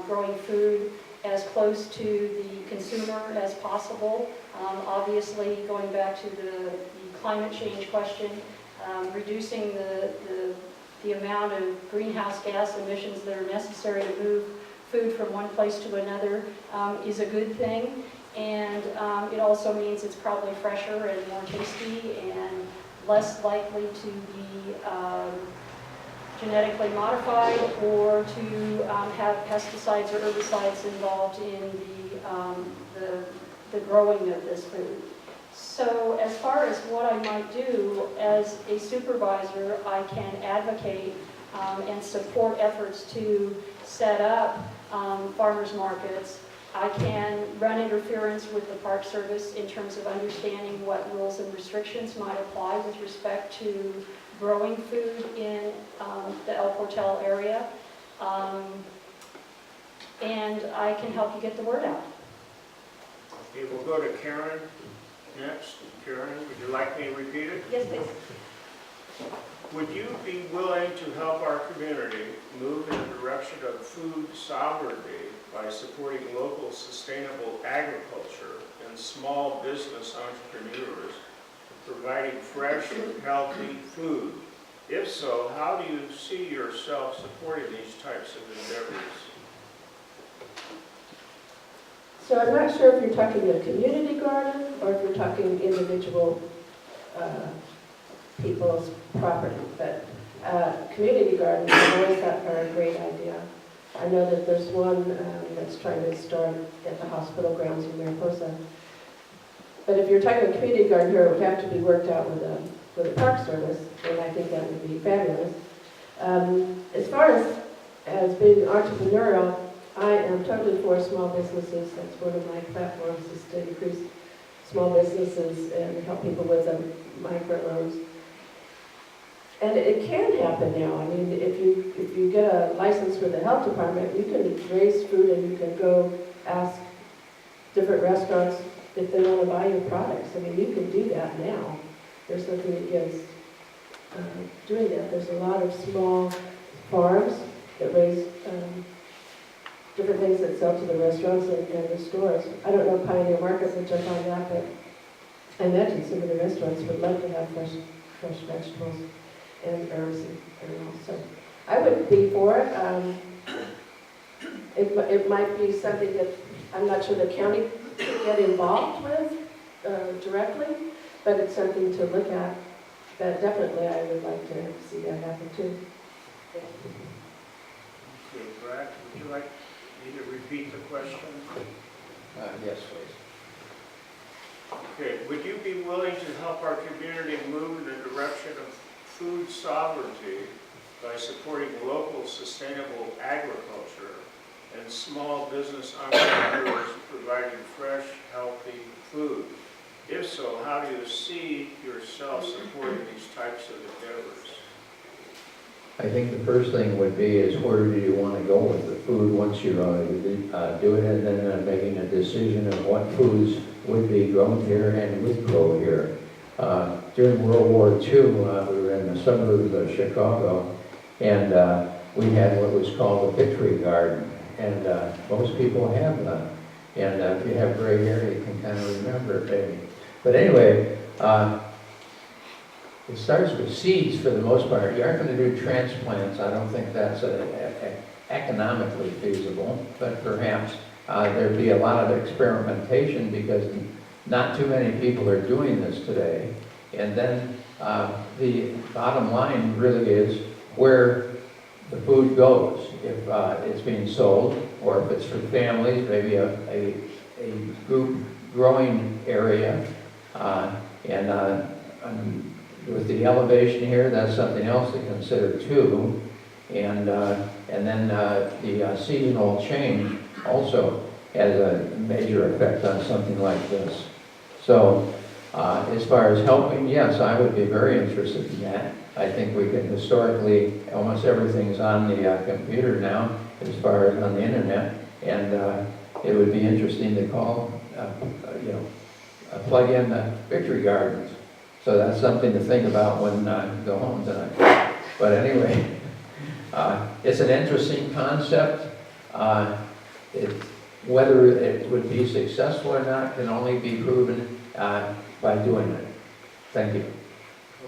growing food as close to the consumer as possible. Obviously, going back to the climate change question, reducing the amount of greenhouse gas emissions that are necessary to move food from one place to another is a good thing. And it also means it's probably fresher and more tasty and less likely to be genetically modified or to have pesticides or herbicides involved in the growing of this food. So as far as what I might do as a supervisor, I can advocate and support efforts to set up farmers markets. I can run interference with the Park Service in terms of understanding what rules and restrictions might apply with respect to growing food in the El Portal area. And I can help you get the word out. Okay, we'll go to Karen next. Karen, would you like me to repeat it? Yes, please. Would you be willing to help our community move in the direction of food sovereignty by supporting local sustainable agriculture and small business entrepreneurs, providing fresh, healthy food? If so, how do you see yourself supporting these types of endeavors? So I'm not sure if you're talking a community garden or if you're talking individual people's property, but community gardens are a great idea. I know that there's one that's trying to start at the hospital grounds in Mariposa. But if you're talking a community garden here, it would have to be worked out with the Park Service, and I think that would be fabulous. As far as being entrepreneurial, I am totally for small businesses. That's one of my platforms, is to increase small businesses and help people with microloans. And it can happen now. I mean, if you get a license with the health department, you can raise food and you can go ask different restaurants if they want to buy your products. I mean, you can do that now. There's nothing against doing that. There's a lot of small farms that raise different things that sell to the restaurants and the stores. I don't know Pioneer Market, which I find out, but I imagine some of the restaurants would love to have fresh vegetables and herbs and all. So I would be for it. It might be something that I'm not sure the county could get involved with directly, but it's something to look at. But definitely I would like to see that happen too. Okay, Brad, would you like me to repeat the question? Yes, please. Okay, would you be willing to help our community move in the direction of food sovereignty by supporting local sustainable agriculture and small business entrepreneurs providing fresh, healthy food? If so, how do you see yourself supporting these types of endeavors? I think the first thing would be is where do you want to go with the food once you do it, and then making a decision of what foods would be grown here and would grow here. During World War II, we were in the suburbs of Chicago, and we had what was called a victory garden, and most people have them. And if you have gray hair, you can kind of remember it, maybe. But anyway, it starts with seeds for the most part. You aren't going to do transplants. I don't think that's economically feasible, but perhaps there'd be a lot of experimentation because not too many people are doing this today. And then the bottom line really is where the food goes. If it's being sold, or if it's for families, maybe a group growing area. And with the elevation here, that's something else to consider too. And then the seasonal change also has a major effect on something like this. So as far as helping, yes, I would be very interested in that. I think we can historically, almost everything's on the computer now, as far as on the internet, and it would be interesting to call, plug in the victory gardens. So that's something to think about when I go home tonight. But anyway, it's an interesting concept. Whether it would be successful or not can only be proven by doing it. Thank you.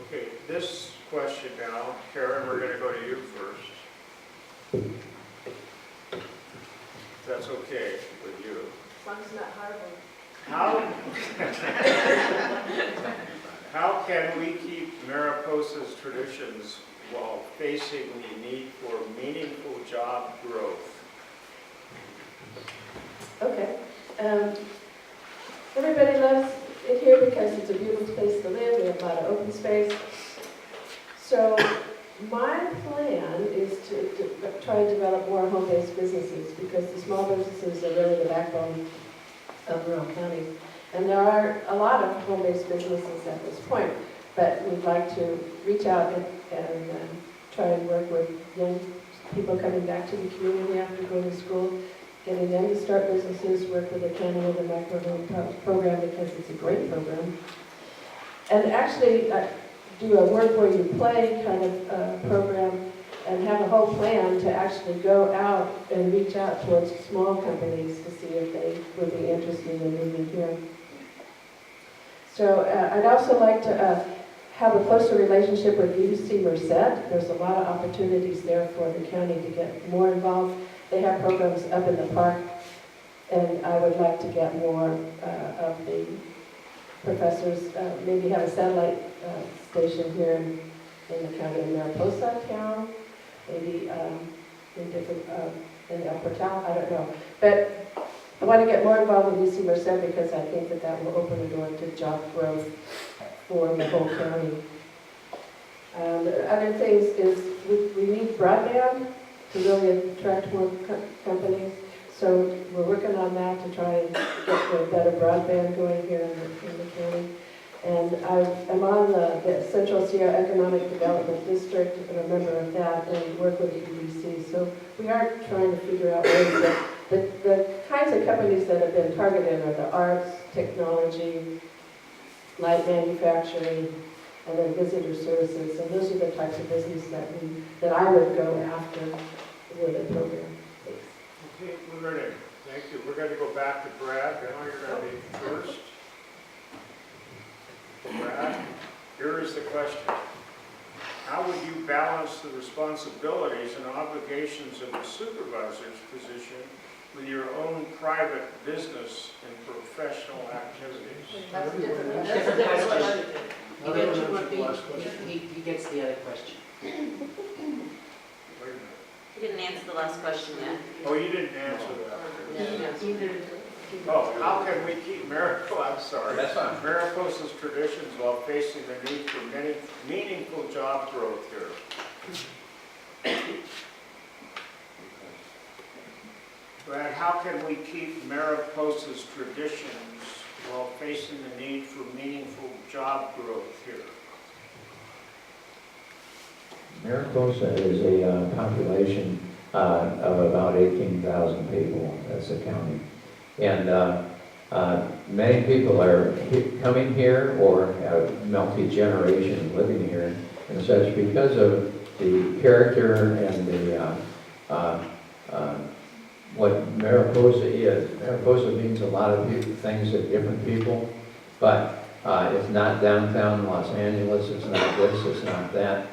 Okay, this question now. Karen, we're gonna go to you first. If that's okay with you. As long as it's not Harvard. How can we keep Mariposa's traditions while facing the need for meaningful job growth? Okay. Everybody loves it here because it's a beautiful place to live. We have a lot of open space. So my plan is to try and develop more home-based businesses because the small businesses are really the backbone of rural counties. And there are a lot of home-based businesses at this point, but we'd like to reach out and try and work with young people coming back to the community after going to school, getting them to start businesses, work with the county with the microhome program because it's a great program. And actually do a work where you play kind of program and have a whole plan to actually go out and reach out towards small companies to see if they would be interested in moving here. So I'd also like to have a closer relationship with UC Merced. There's a lot of opportunities there for the county to get more involved. They have programs up in the park, and I would like to get more of the professors, maybe have a satellite station here in the county of Mariposa town, maybe in different, in El Portal, I don't know. But I want to get more involved with UC Merced because I think that will open the door to job growth for the whole county. The other things is we need broadband to really attract more companies. So we're working on that to try and get a better broadband going here in the county. And I'm on the Central Sierra Economic Development District, and a member of that, and work with the EDC. So we are trying to figure out ways that the kinds of companies that have been targeted are the arts, technology, light manufacturing, and then visitor services. And those are the types of business that I would go after with a program. Thanks. Okay, we're ready. Thank you. We're going to go back to Brad. Now you're going to be first. Brad, here is the question. How would you balance the responsibilities and obligations of the supervisor's position with your own private business and professional activities? That's a different question. He gets the other question. Wait a minute. You didn't answer the last question yet. Oh, you didn't answer that. No. Oh, how can we keep That's fine. Mariposa's traditions while facing the need for many meaningful job growth here? Brad, how can we keep Mariposa's traditions while facing the need for meaningful job growth here? Mariposa is a population of about 18,000 people. That's the county. And many people are coming here or have multi-generation living here and such because of the character and the what Mariposa is. Mariposa means a lot of things to different people, but it's not downtown Los Angeles, it's not this, it's not that.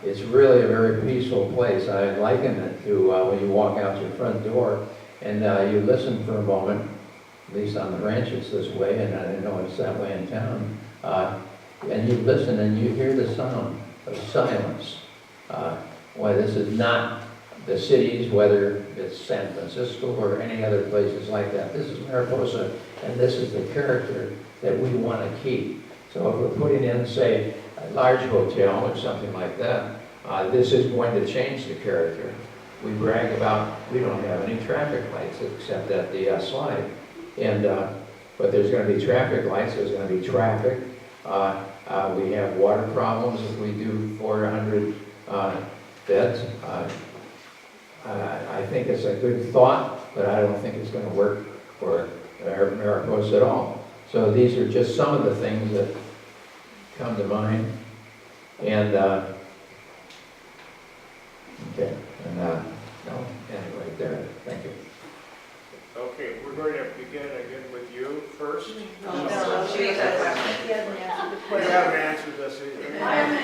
It's really a very peaceful place. I liken it to when you walk out your front door and you listen for a moment, at least on the ranch it's this way, and I know it's that way in town, and you listen and you hear the sound of silence. Well, this is not the cities, whether it's San Francisco or any other places like that. This is Mariposa, and this is the character that we want to keep. So if we're putting in, say, a large hotel or something like that, this is going to change the character. We brag about we don't have any traffic lights except at the slide, and but there's going to be traffic lights. There's going to be traffic. We have water problems if we do 400 beds. I think it's a good thought, but I don't think it's going to work for Mariposa at all. So these are just some of the things that come to mind. And okay, and no, anyway, there. Thank you. Okay, we're going to begin again with you first. No, she has that question. You haven't answered this either. I haven't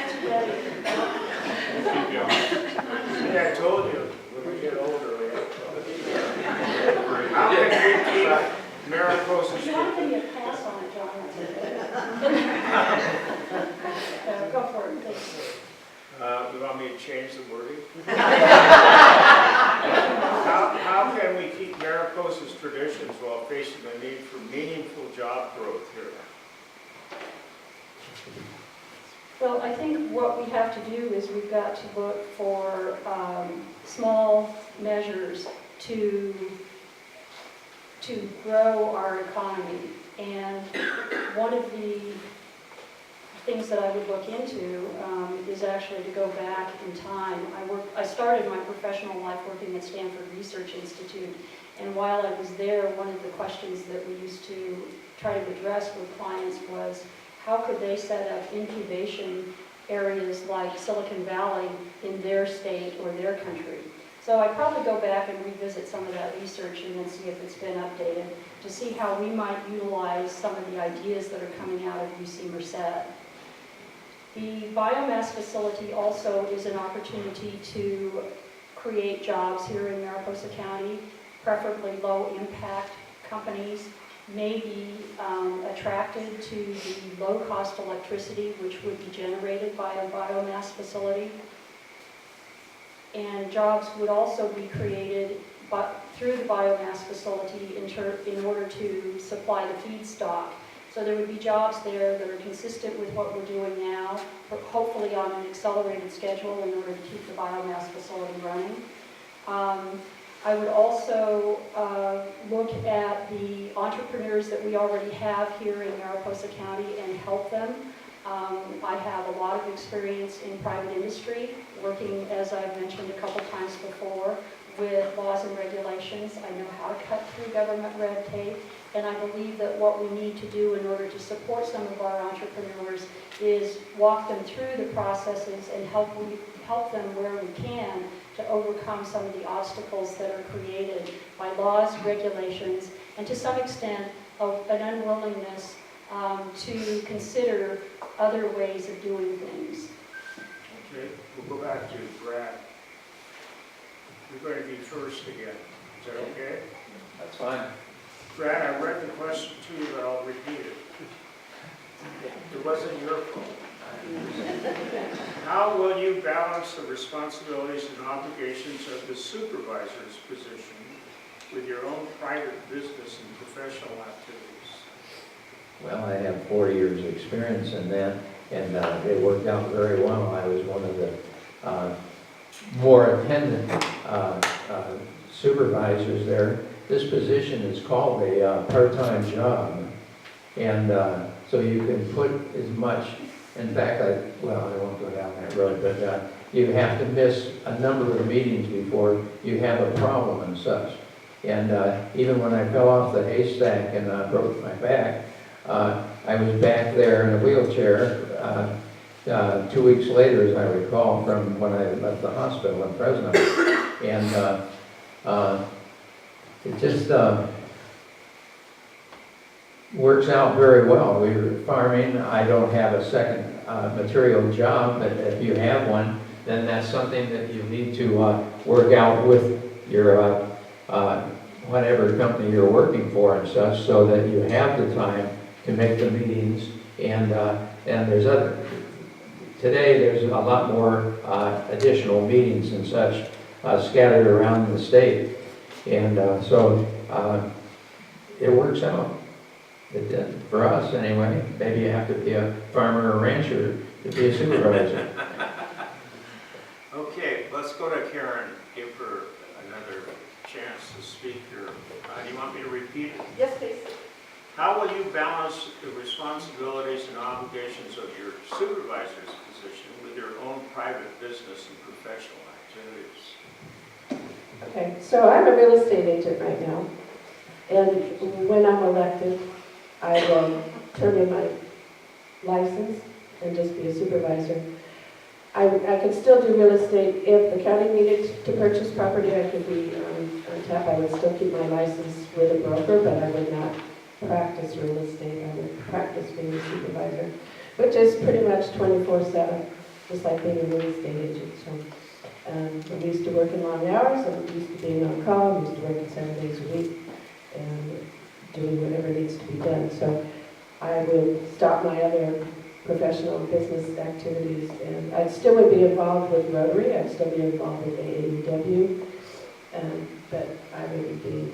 You want me to change the wording? How can we keep Mariposa's traditions while facing the need for meaningful job growth here? Well, I think what we have to do is we've got to look for small measures to grow our economy. And one of the things that I would look into is actually to go back in time. I started my professional life working at Stanford Research Institute, and while I was there, one of the questions that we used to try to address with clients was, how could they set up incubation areas like Silicon Valley in their state or their country? So I'd probably go back and revisit some of that research and then see if it's been updated to see how we might utilize some of the ideas that are coming out of UC Merced. The biomass facility also is an opportunity to create jobs here in Mariposa County, preferably low-impact companies may be attracted to the low-cost electricity which would be generated by a biomass facility. And jobs would also be created through the biomass facility in order to supply the feedstock. So there would be jobs there that are consistent with what we're doing now, but hopefully on an accelerated schedule in order to keep the biomass facility running. I would also look at the entrepreneurs that we already have here in Mariposa County and help them. I have a lot of experience in private industry, working, as I've mentioned a couple times before, with laws and regulations. I know how to cut through government red tape, and I believe that what we need to do in order to support some of our entrepreneurs is walk them through the processes and help them where we can to overcome some of the obstacles that are created by laws, regulations, and to some extent an unwillingness to consider other ways of doing things. Okay, we'll go back to Brad. You're going to be first again. Is that okay? That's fine. Brad, I read the question to you, but I'll repeat it. It wasn't your fault. How will you balance the responsibilities and obligations of the supervisor's position with your own private business and professional activities? Well, I have 40 years' experience in that, and it worked out very well. I was one of the more attendant supervisors there. This position is called a part-time job, and so you can put as much, in fact, I won't go down that road, but you have to miss a number of meetings before you have a problem and such. And even when I fell off the haystack and broke my back, I was back there in a wheelchair 2 weeks later, as I recall, from when I left the hospital in Fresno. And it just works out very well. We were farming. I don't have a second material job, but if you have one, then that's something that you need to work out with your whatever company you're working for and such, so that you have the time to make the meetings. And today there's a lot more additional meetings and such scattered around the state. And so it works out. It did, for us anyway. Maybe you have to be a farmer or rancher to be a supervisor. Okay, let's go to Karen, give her another chance to speak here. Do you want me to repeat it? Yes, please. How will you balance the responsibilities and obligations of your supervisor's position with your own private business and professional activities? Okay, so I'm a real estate agent right now, and when I'm elected, I will turn in my license and just be a supervisor. I could still do real estate. If the county needed to purchase property, I could be on tap. I would still keep my license with a broker, but I would not practice real estate. I would practice being a supervisor, which is pretty much 24/7, just like being a real estate agent. So I'm used to working long hours. I'm used to being on call. I'm used to working 7 days a week and doing whatever needs to be done. So I would stop my other professional business activities. And I still would be involved with Rotary, I'd still be involved with AAUW, but I wouldn't be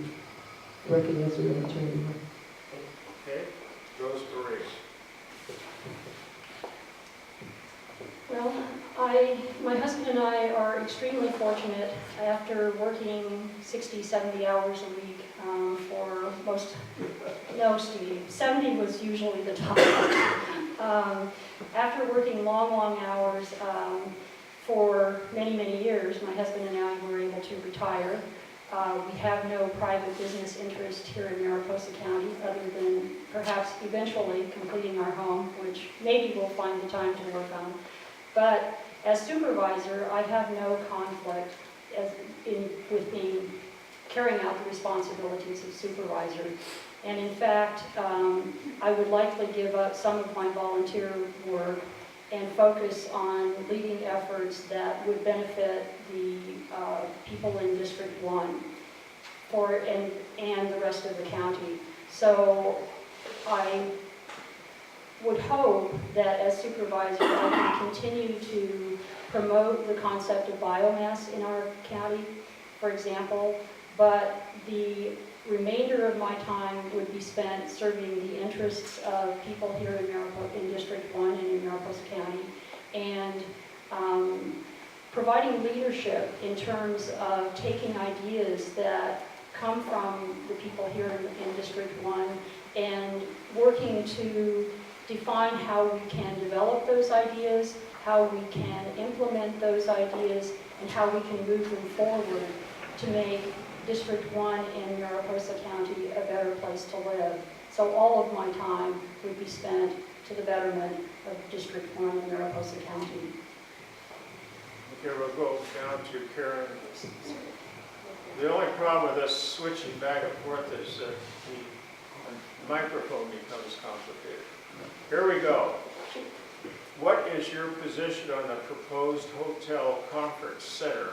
working as a realtor anymore. Okay, Rose Marie. Well, my husband and I are extremely fortunate after working 60, 70 hours a week for most, no, Steve, 70 was usually the top. After working long, long hours for many, many years, my husband and I were able to retire. We have no private business interest here in Mariposa County other than perhaps eventually completing our home, which maybe we'll find the time to work on. But as supervisor, I have no conflict with carrying out the responsibilities of supervisor. And in fact, I would likely give up some of my volunteer work and focus on leading efforts that would benefit the people in District 1 and the rest of the county. So I would hope that as supervisor I can continue to promote the concept of biomass in our county, for example, but the remainder of my time would be spent serving the interests of people here in District 1 and in Mariposa County, and providing leadership in terms of taking ideas that come from the people here in District 1 and working to define how we can develop those ideas, how we can implement those ideas, and how we can move them forward to make District 1 in Mariposa County a better place to live. So all of my time would be spent to the betterment of District 1 in Mariposa County. Okay, we'll go down to Karen. The only problem with us switching back and forth is that the microphone becomes complicated. Here we go. What is your position on the proposed hotel conference center?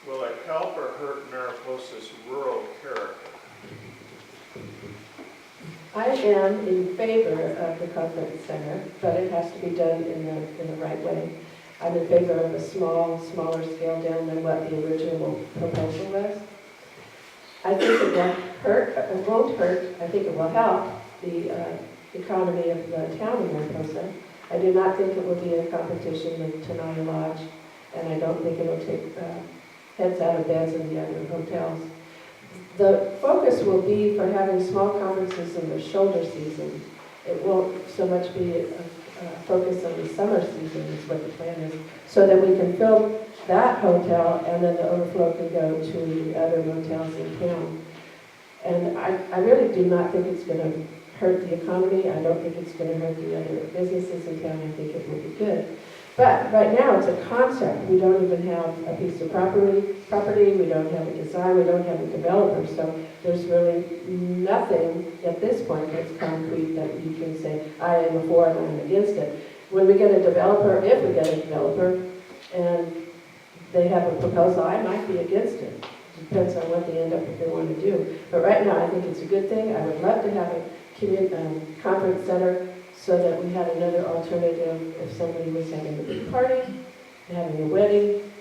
Will it help or hurt Mariposa's rural character? I am in favor of the conference center, but it has to be done in the right way. I'm in favor of a smaller scale down than what the original proposal was. I think it won't hurt, I think it will help the economy of the town of Mariposa. I do not think it will be in competition with Tenaya Lodge, and I don't think it'll take heads out of beds in the other hotels. The focus will be for having small conferences in the shoulder season. It won't so much be a focus on the summer season is what the plan is, so that we can fill that hotel and then the overflow can go to the other motels in town. And I really do not think it's going to hurt the economy. I don't think it's going to hurt the other businesses in town. I think it will be good. But right now it's a concept. We don't even have a piece of property. We don't have a design. We don't have a developer. So there's really nothing at this point that's concrete that you can say, I am for and I'm against it. When we get a developer, if we get a developer, and they have a proposal, I might be against it. Depends on what they end up, if they want to do. But right now, I think it's a good thing. I would love to have a conference center so that we had another alternative if somebody was having a big party, having a wedding,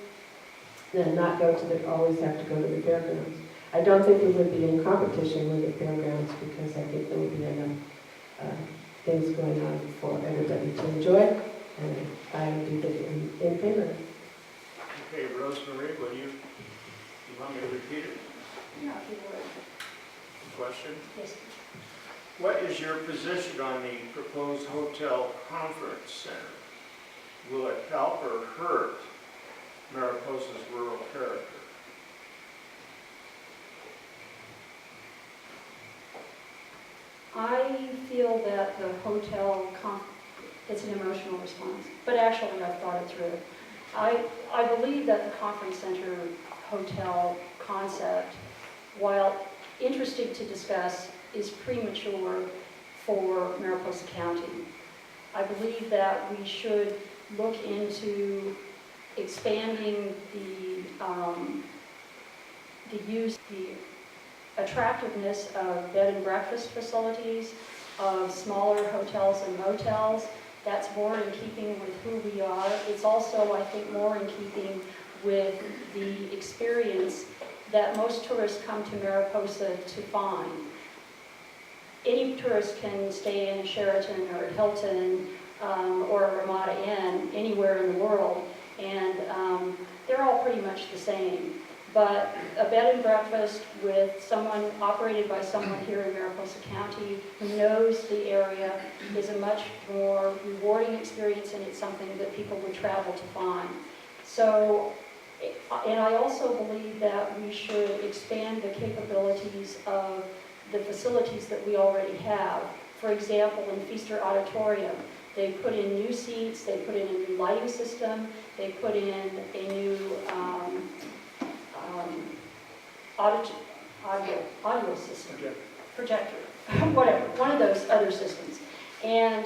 then not always have to go to the fairgrounds. I don't think we would be in competition with the fairgrounds because I think there would be enough things going on for everybody to enjoy, and I would be in favor of it. Okay, Rose Marie, you want me to repeat it? Yeah, if you would. Question? Yes. What is your position on the proposed hotel conference center? Will it help or hurt Mariposa's rural character? I feel that the hotel, it's an emotional response, but actually I've thought it through. I believe that the conference center hotel concept, while interesting to discuss, is premature for Mariposa County. I believe that we should look into expanding the attractiveness of bed and breakfast facilities, of smaller hotels and motels, That's more in keeping with who we are. It's also, I think, more in keeping with the experience that most tourists come to Mariposa to find. Any tourist can stay in a Sheraton or a Hilton or a Ramada Inn anywhere in the world, and they're all pretty much the same. But a bed and breakfast with someone, operated by someone here in Mariposa County who knows the area, is a much more rewarding experience, and it's something that people would travel to find. So, and I also believe that we should expand the capabilities of the facilities that we already have. For example, in Feaster Auditorium, they put in new seats, they put in a new lighting system, they put in a new audio system, projector, whatever, one of those other systems. And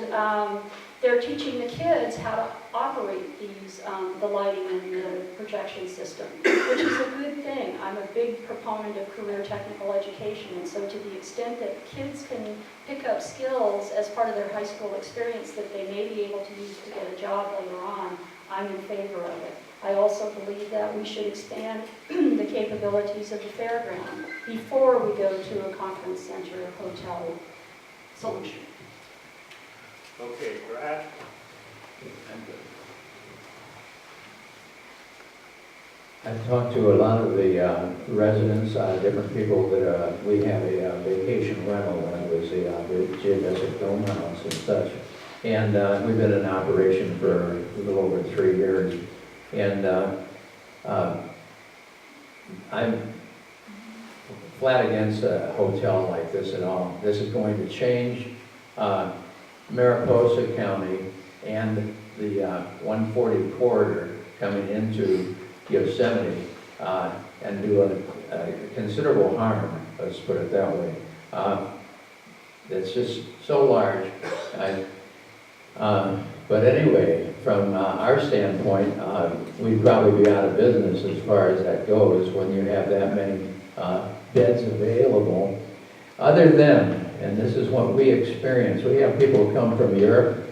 they're teaching the kids how to operate these, the lighting and the projection system, which is a good thing. I'm a big proponent of career technical education, and so to the extent that kids can pick up skills as part of their high school experience that they may be able to use to get a job later on, I'm in favor of it. I also believe that we should expand the capabilities of the fairground before we go to a conference center or hotel solution. Okay, Brad? I've talked to a lot of the residents, different people that we have a vacation rental, and it was the geodesic dome house and such. And we've been in operation for a little over 3 years. And I'm flat against a hotel like this at all. This is going to change Mariposa County and the 140 corridor coming into Yosemite and do a considerable harm, let's put it that way. It's just so large. But anyway, from our standpoint, we'd probably be out of business as far as that goes when you have that many beds available. Other than, and this is what we experience, we have people come from Europe,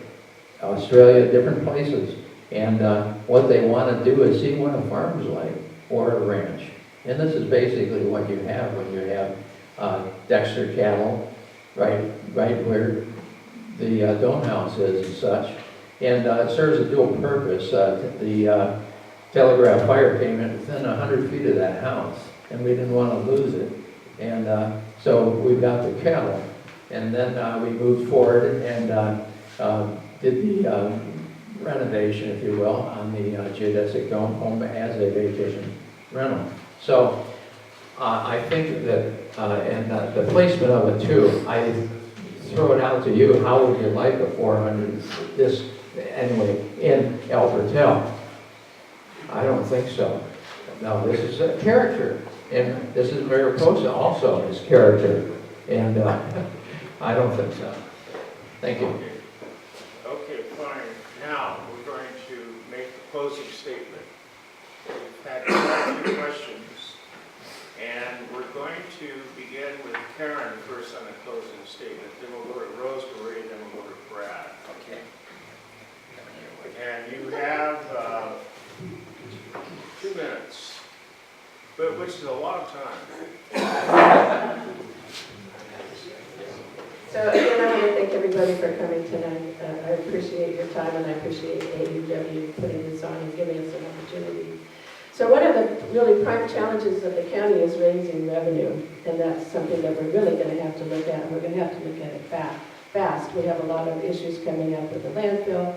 Australia, different places, and what they want to do is see what a farm's like, or a ranch. And this is basically what you have when you have Dexter cattle, right where the dome house is and such. And it serves a dual purpose. The Telegraph Fire came in within 100 feet of that house, and we didn't want to lose it. And so we got the cattle. And then we moved forward and did the renovation, if you will, on the geodesic dome home as a vacation rental. So I think that, and the placement of it too, I throw it out to you, how would you like a 400, this, anyway, in El Portal? I don't think so. No, this is a character, and this is Mariposa also is character, and I don't think so. Thank you. Okay, fine. Now, we're going to make the closing statement. We've had quite a few questions, and we're going to begin with Karen first on the closing statement, then we'll go to Rosemary, then we'll go to Brad. Okay. And you have 2 minutes, but which is a lot of time. So again, I want to thank everybody for coming tonight. I appreciate your time, and I appreciate AAUW putting this on and giving us an opportunity. So one of the really prime challenges of the county is raising revenue, and that's something that we're really going to have to look at, and we're going to have to look at it fast. We have a lot of issues coming up with the landfill,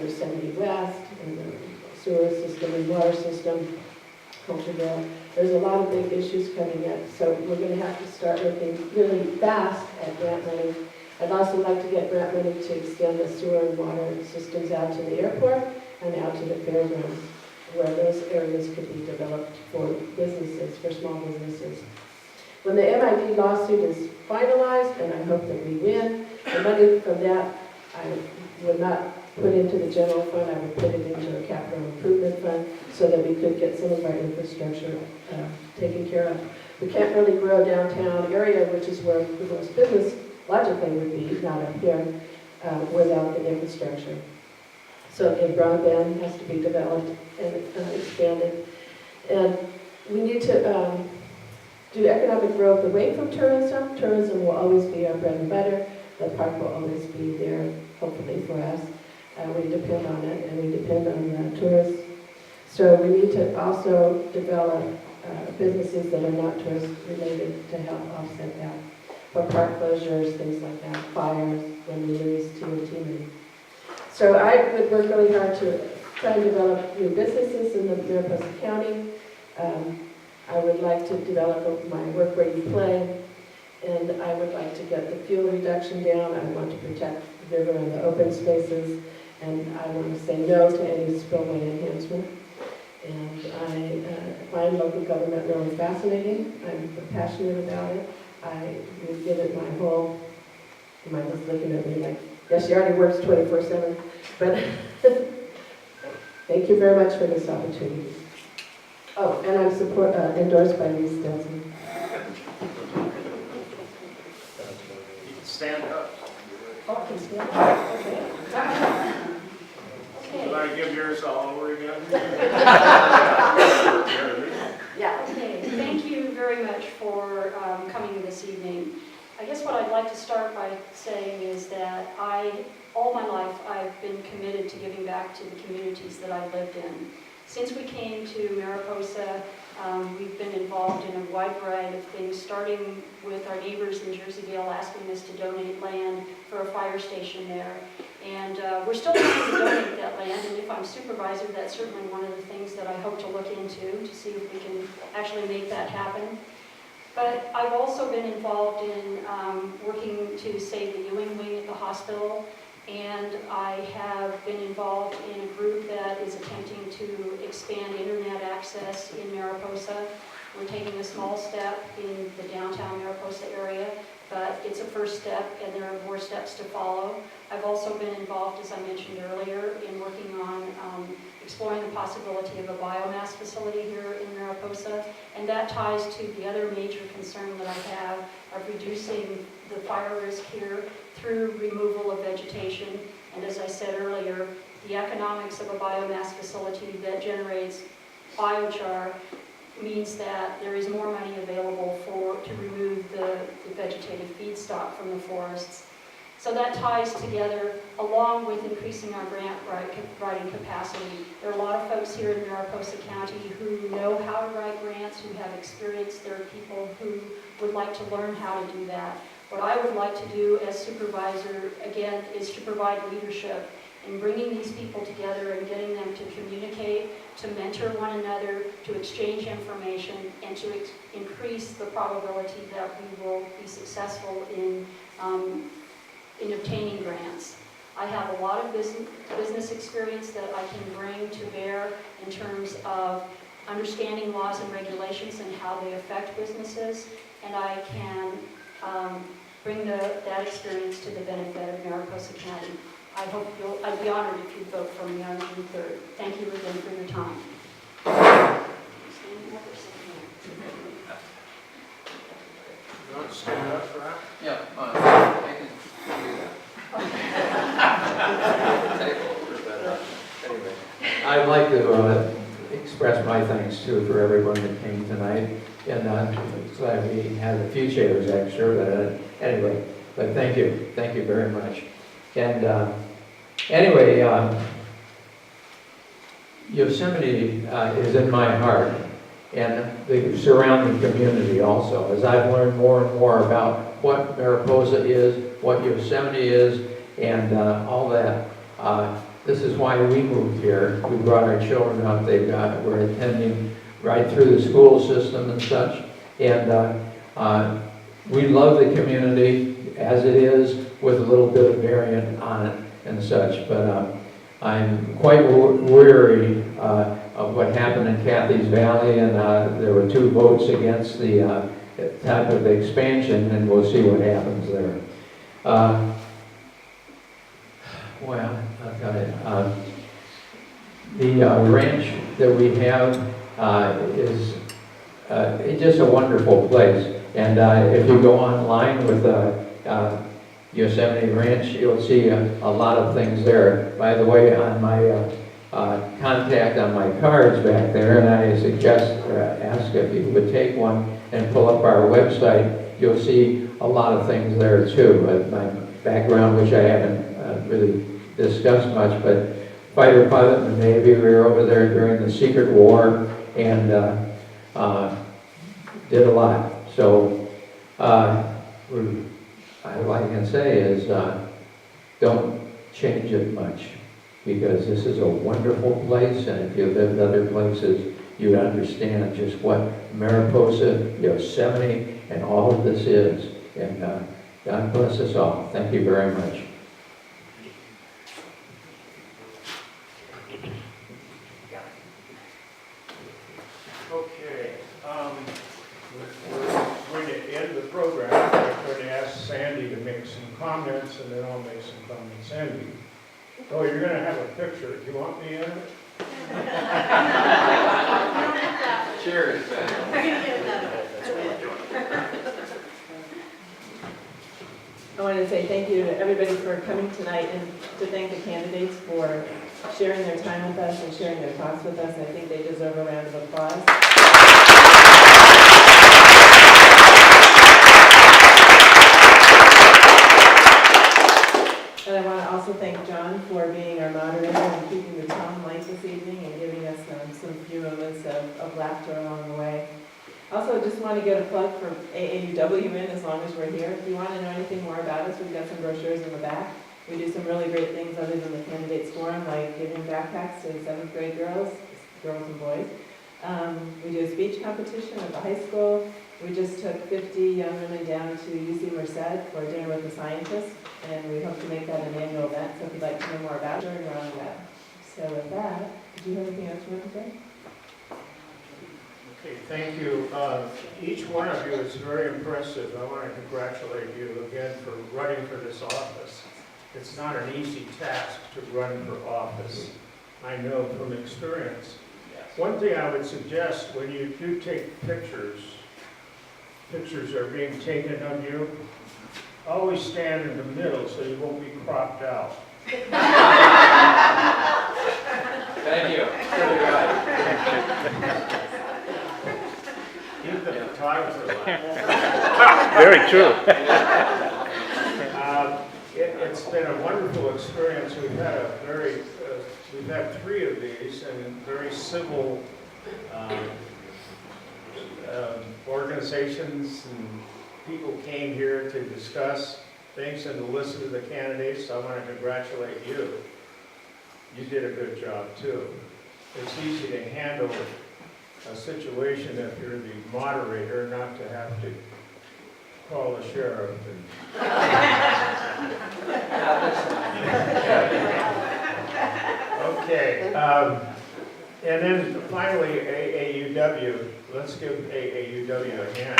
Yosemite West, and the sewer system and water system, Cultureville. There's a lot of big issues coming up, so we're going to have to start looking really fast at grant money. I'd also like to get grant money to extend the sewer and water systems out to the airport and out to the fairgrounds, where those areas could be developed for businesses, for small businesses. When the MID lawsuit is finalized, and I hope that we win, the money from that I would not put into the general fund, I would put it into a capital improvement fund so that we could get some of our infrastructure taken care of. We can't really grow downtown area, which is where the most business logically would be, not up here. without the infrastructure. So again, broadband has to be developed and expanded. And we need to do economic growth away from tourism. Tourism will always be our bread and butter. The park will always be there, hopefully, for us. We depend on it, and we depend on the tourists. So we need to also develop businesses that are not tourist related to help offset that. For park closures, things like that, fires, when we lose too many. So I would work really hard to try and develop new businesses in the Mariposa County. I would like to develop my work where you play, and I would like to get the fuel reduction down. I want to protect the river and the open spaces, and I want to say no to any spillway enhancement. And I find local government really fascinating. I'm passionate about it. I would give it my whole, you might just looking at me like, yes, she already works 24/7, but thank you very much for this opportunity. Oh, and I'm endorsed by Lee Stelzen. Stand up. Oh, he's here. Okay. Can I give yours all over again? Yeah. Okay, thank you very much for coming this evening. I guess what I'd like to start by saying is that all my life, I've been committed to giving back to the communities that I've lived in. Since we came to Mariposa, we've been involved in a wide variety of things, starting with our neighbors in Jersey-Dale asking us to donate land for a fire station there. And we're still trying to donate that land, and if I'm supervisor, that's certainly one of the things that I hope to look into to see if we can actually make that happen. But I've also been involved in working to save the Ewing Wing at the hospital, and I have been involved in a group that is attempting to expand internet access in Mariposa. We're taking a small step in the downtown Mariposa area, but it's a first step, and there are more steps to follow. I've also been involved, as I mentioned earlier, in working on exploring the possibility of a biomass facility here in Mariposa, and that ties to the other major concern that I have of reducing the fire risk here through removal of vegetation. And as I said earlier, the economics of a biomass facility that generates biochar means that there is more money available to remove the vegetative feedstock from the forests. So that ties together along with increasing our grant writing capacity. There are a lot of folks here in Mariposa County who know how to write grants, who have experience. There are people who would like to learn how to do that. What I would like to do as supervisor, again, is to provide leadership in bringing these people together and getting them to communicate, to mentor one another, to exchange information, and to increase the probability that we will be successful in obtaining grants. I have a lot of business experience that I can bring to bear in terms of understanding laws and regulations and how they affect businesses, and I can bring that experience to the benefit of Mariposa County. I'd be honored if you'd vote for me on June 3rd. Thank you again for your time. You want to stand up for that? Yeah, I can do that. Anyway, I'd like to express my thanks too for everyone that came tonight. And glad we had a few chairs extra, but anyway, but thank you very much. And anyway, Yosemite is in my heart, and the surrounding community also. As I've learned more and more about what Mariposa is, what Yosemite is, and all that, this is why we moved here. We brought our children up. We're attending right through the school system and such, and we love the community as it is, with a little bit of variant on it and such. But I'm quite weary of what happened in Cathy's Valley, and there were 2 votes against the type of expansion, and we'll see what happens there. Well, I'll tell you, the ranch that we have is it's just a wonderful place. And if you go online with Yosemite Ranch, you'll see a lot of things there. By the way, on my contact on my cards back there, and I suggest, ask if you would take one and pull up our website, you'll see a lot of things there too. My background, which I haven't really discussed much, but fighter pilot in the Navy, we were over there during the Secret War and did a lot. So all I can say is don't change it much, because this is a wonderful place, and if you lived other places, you'd understand just what Mariposa, Yosemite, and all of this is. And God bless us all. Thank you very much. Okay, we're going to end the program. I'm going to ask Sandy to make some comments, and then I'll make some comments. Sandy, oh, you're going to have a picture. Do you want me in it? Cheers. I want to say thank you to everybody for coming tonight, and to thank the candidates for sharing their time with us and sharing their thoughts with us. I think they deserve a round of applause. And I want to also thank John for being our moderator and keeping the tone light this evening and giving us some few moments of laughter along the way. Also, just want to get a plug for AAUW in as long as we're here. If you want to know anything more about us, we've got some brochures in the back. We do some really great things other than the candidates forum, like giving backpacks to 7th grade girls and boys. We do a speech competition at the high school. We just took 50 young women down to UC Merced for dinner with the scientists, and we hope to make that an annual event. So if you'd like to know more about it, we're on the web. So with that, do you have anything else you want to say? Okay, thank you. Each one of you is very impressive. I want to congratulate you again for running for this office. It's not an easy task to run for office. I know from experience. One thing I would suggest, when you do take pictures are being taken of you, always stand in the middle so you won't be cropped out. Thank you. Keep the photographer alive. Very true. It's been a wonderful experience. We've had 3 of these, and very civil organizations and people came here to discuss things and to listen to the candidates. So I want to congratulate you. You did a good job too. It's easy to handle a situation if you're the moderator, not to have to call the sheriff. Okay. And then finally, AAUW. Let's give AAUW a hand.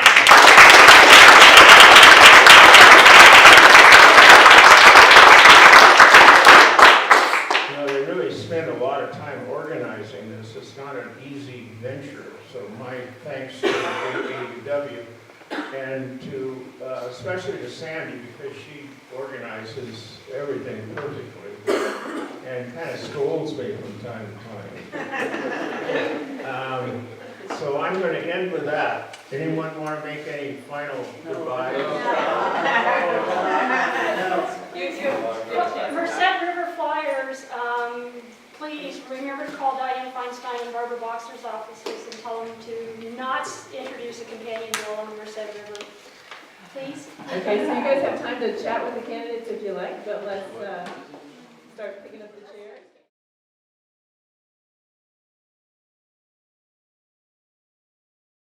You know, they really spend a lot of time organizing this. It's not an easy venture. So my thanks to AAUW and to, especially to Sandy, because she organizes everything perfectly and kind of scolds me from time to time. So I'm going to end with that. Anyone want to make any final goodbyes? Merced River Flyers, please remember to call Diane Feinstein and Barbara Boxer's offices and tell them to not introduce a companion bill on the Merced River. Please. Okay, so you guys have time to chat with the candidates if you like, but let's start picking up the chairs.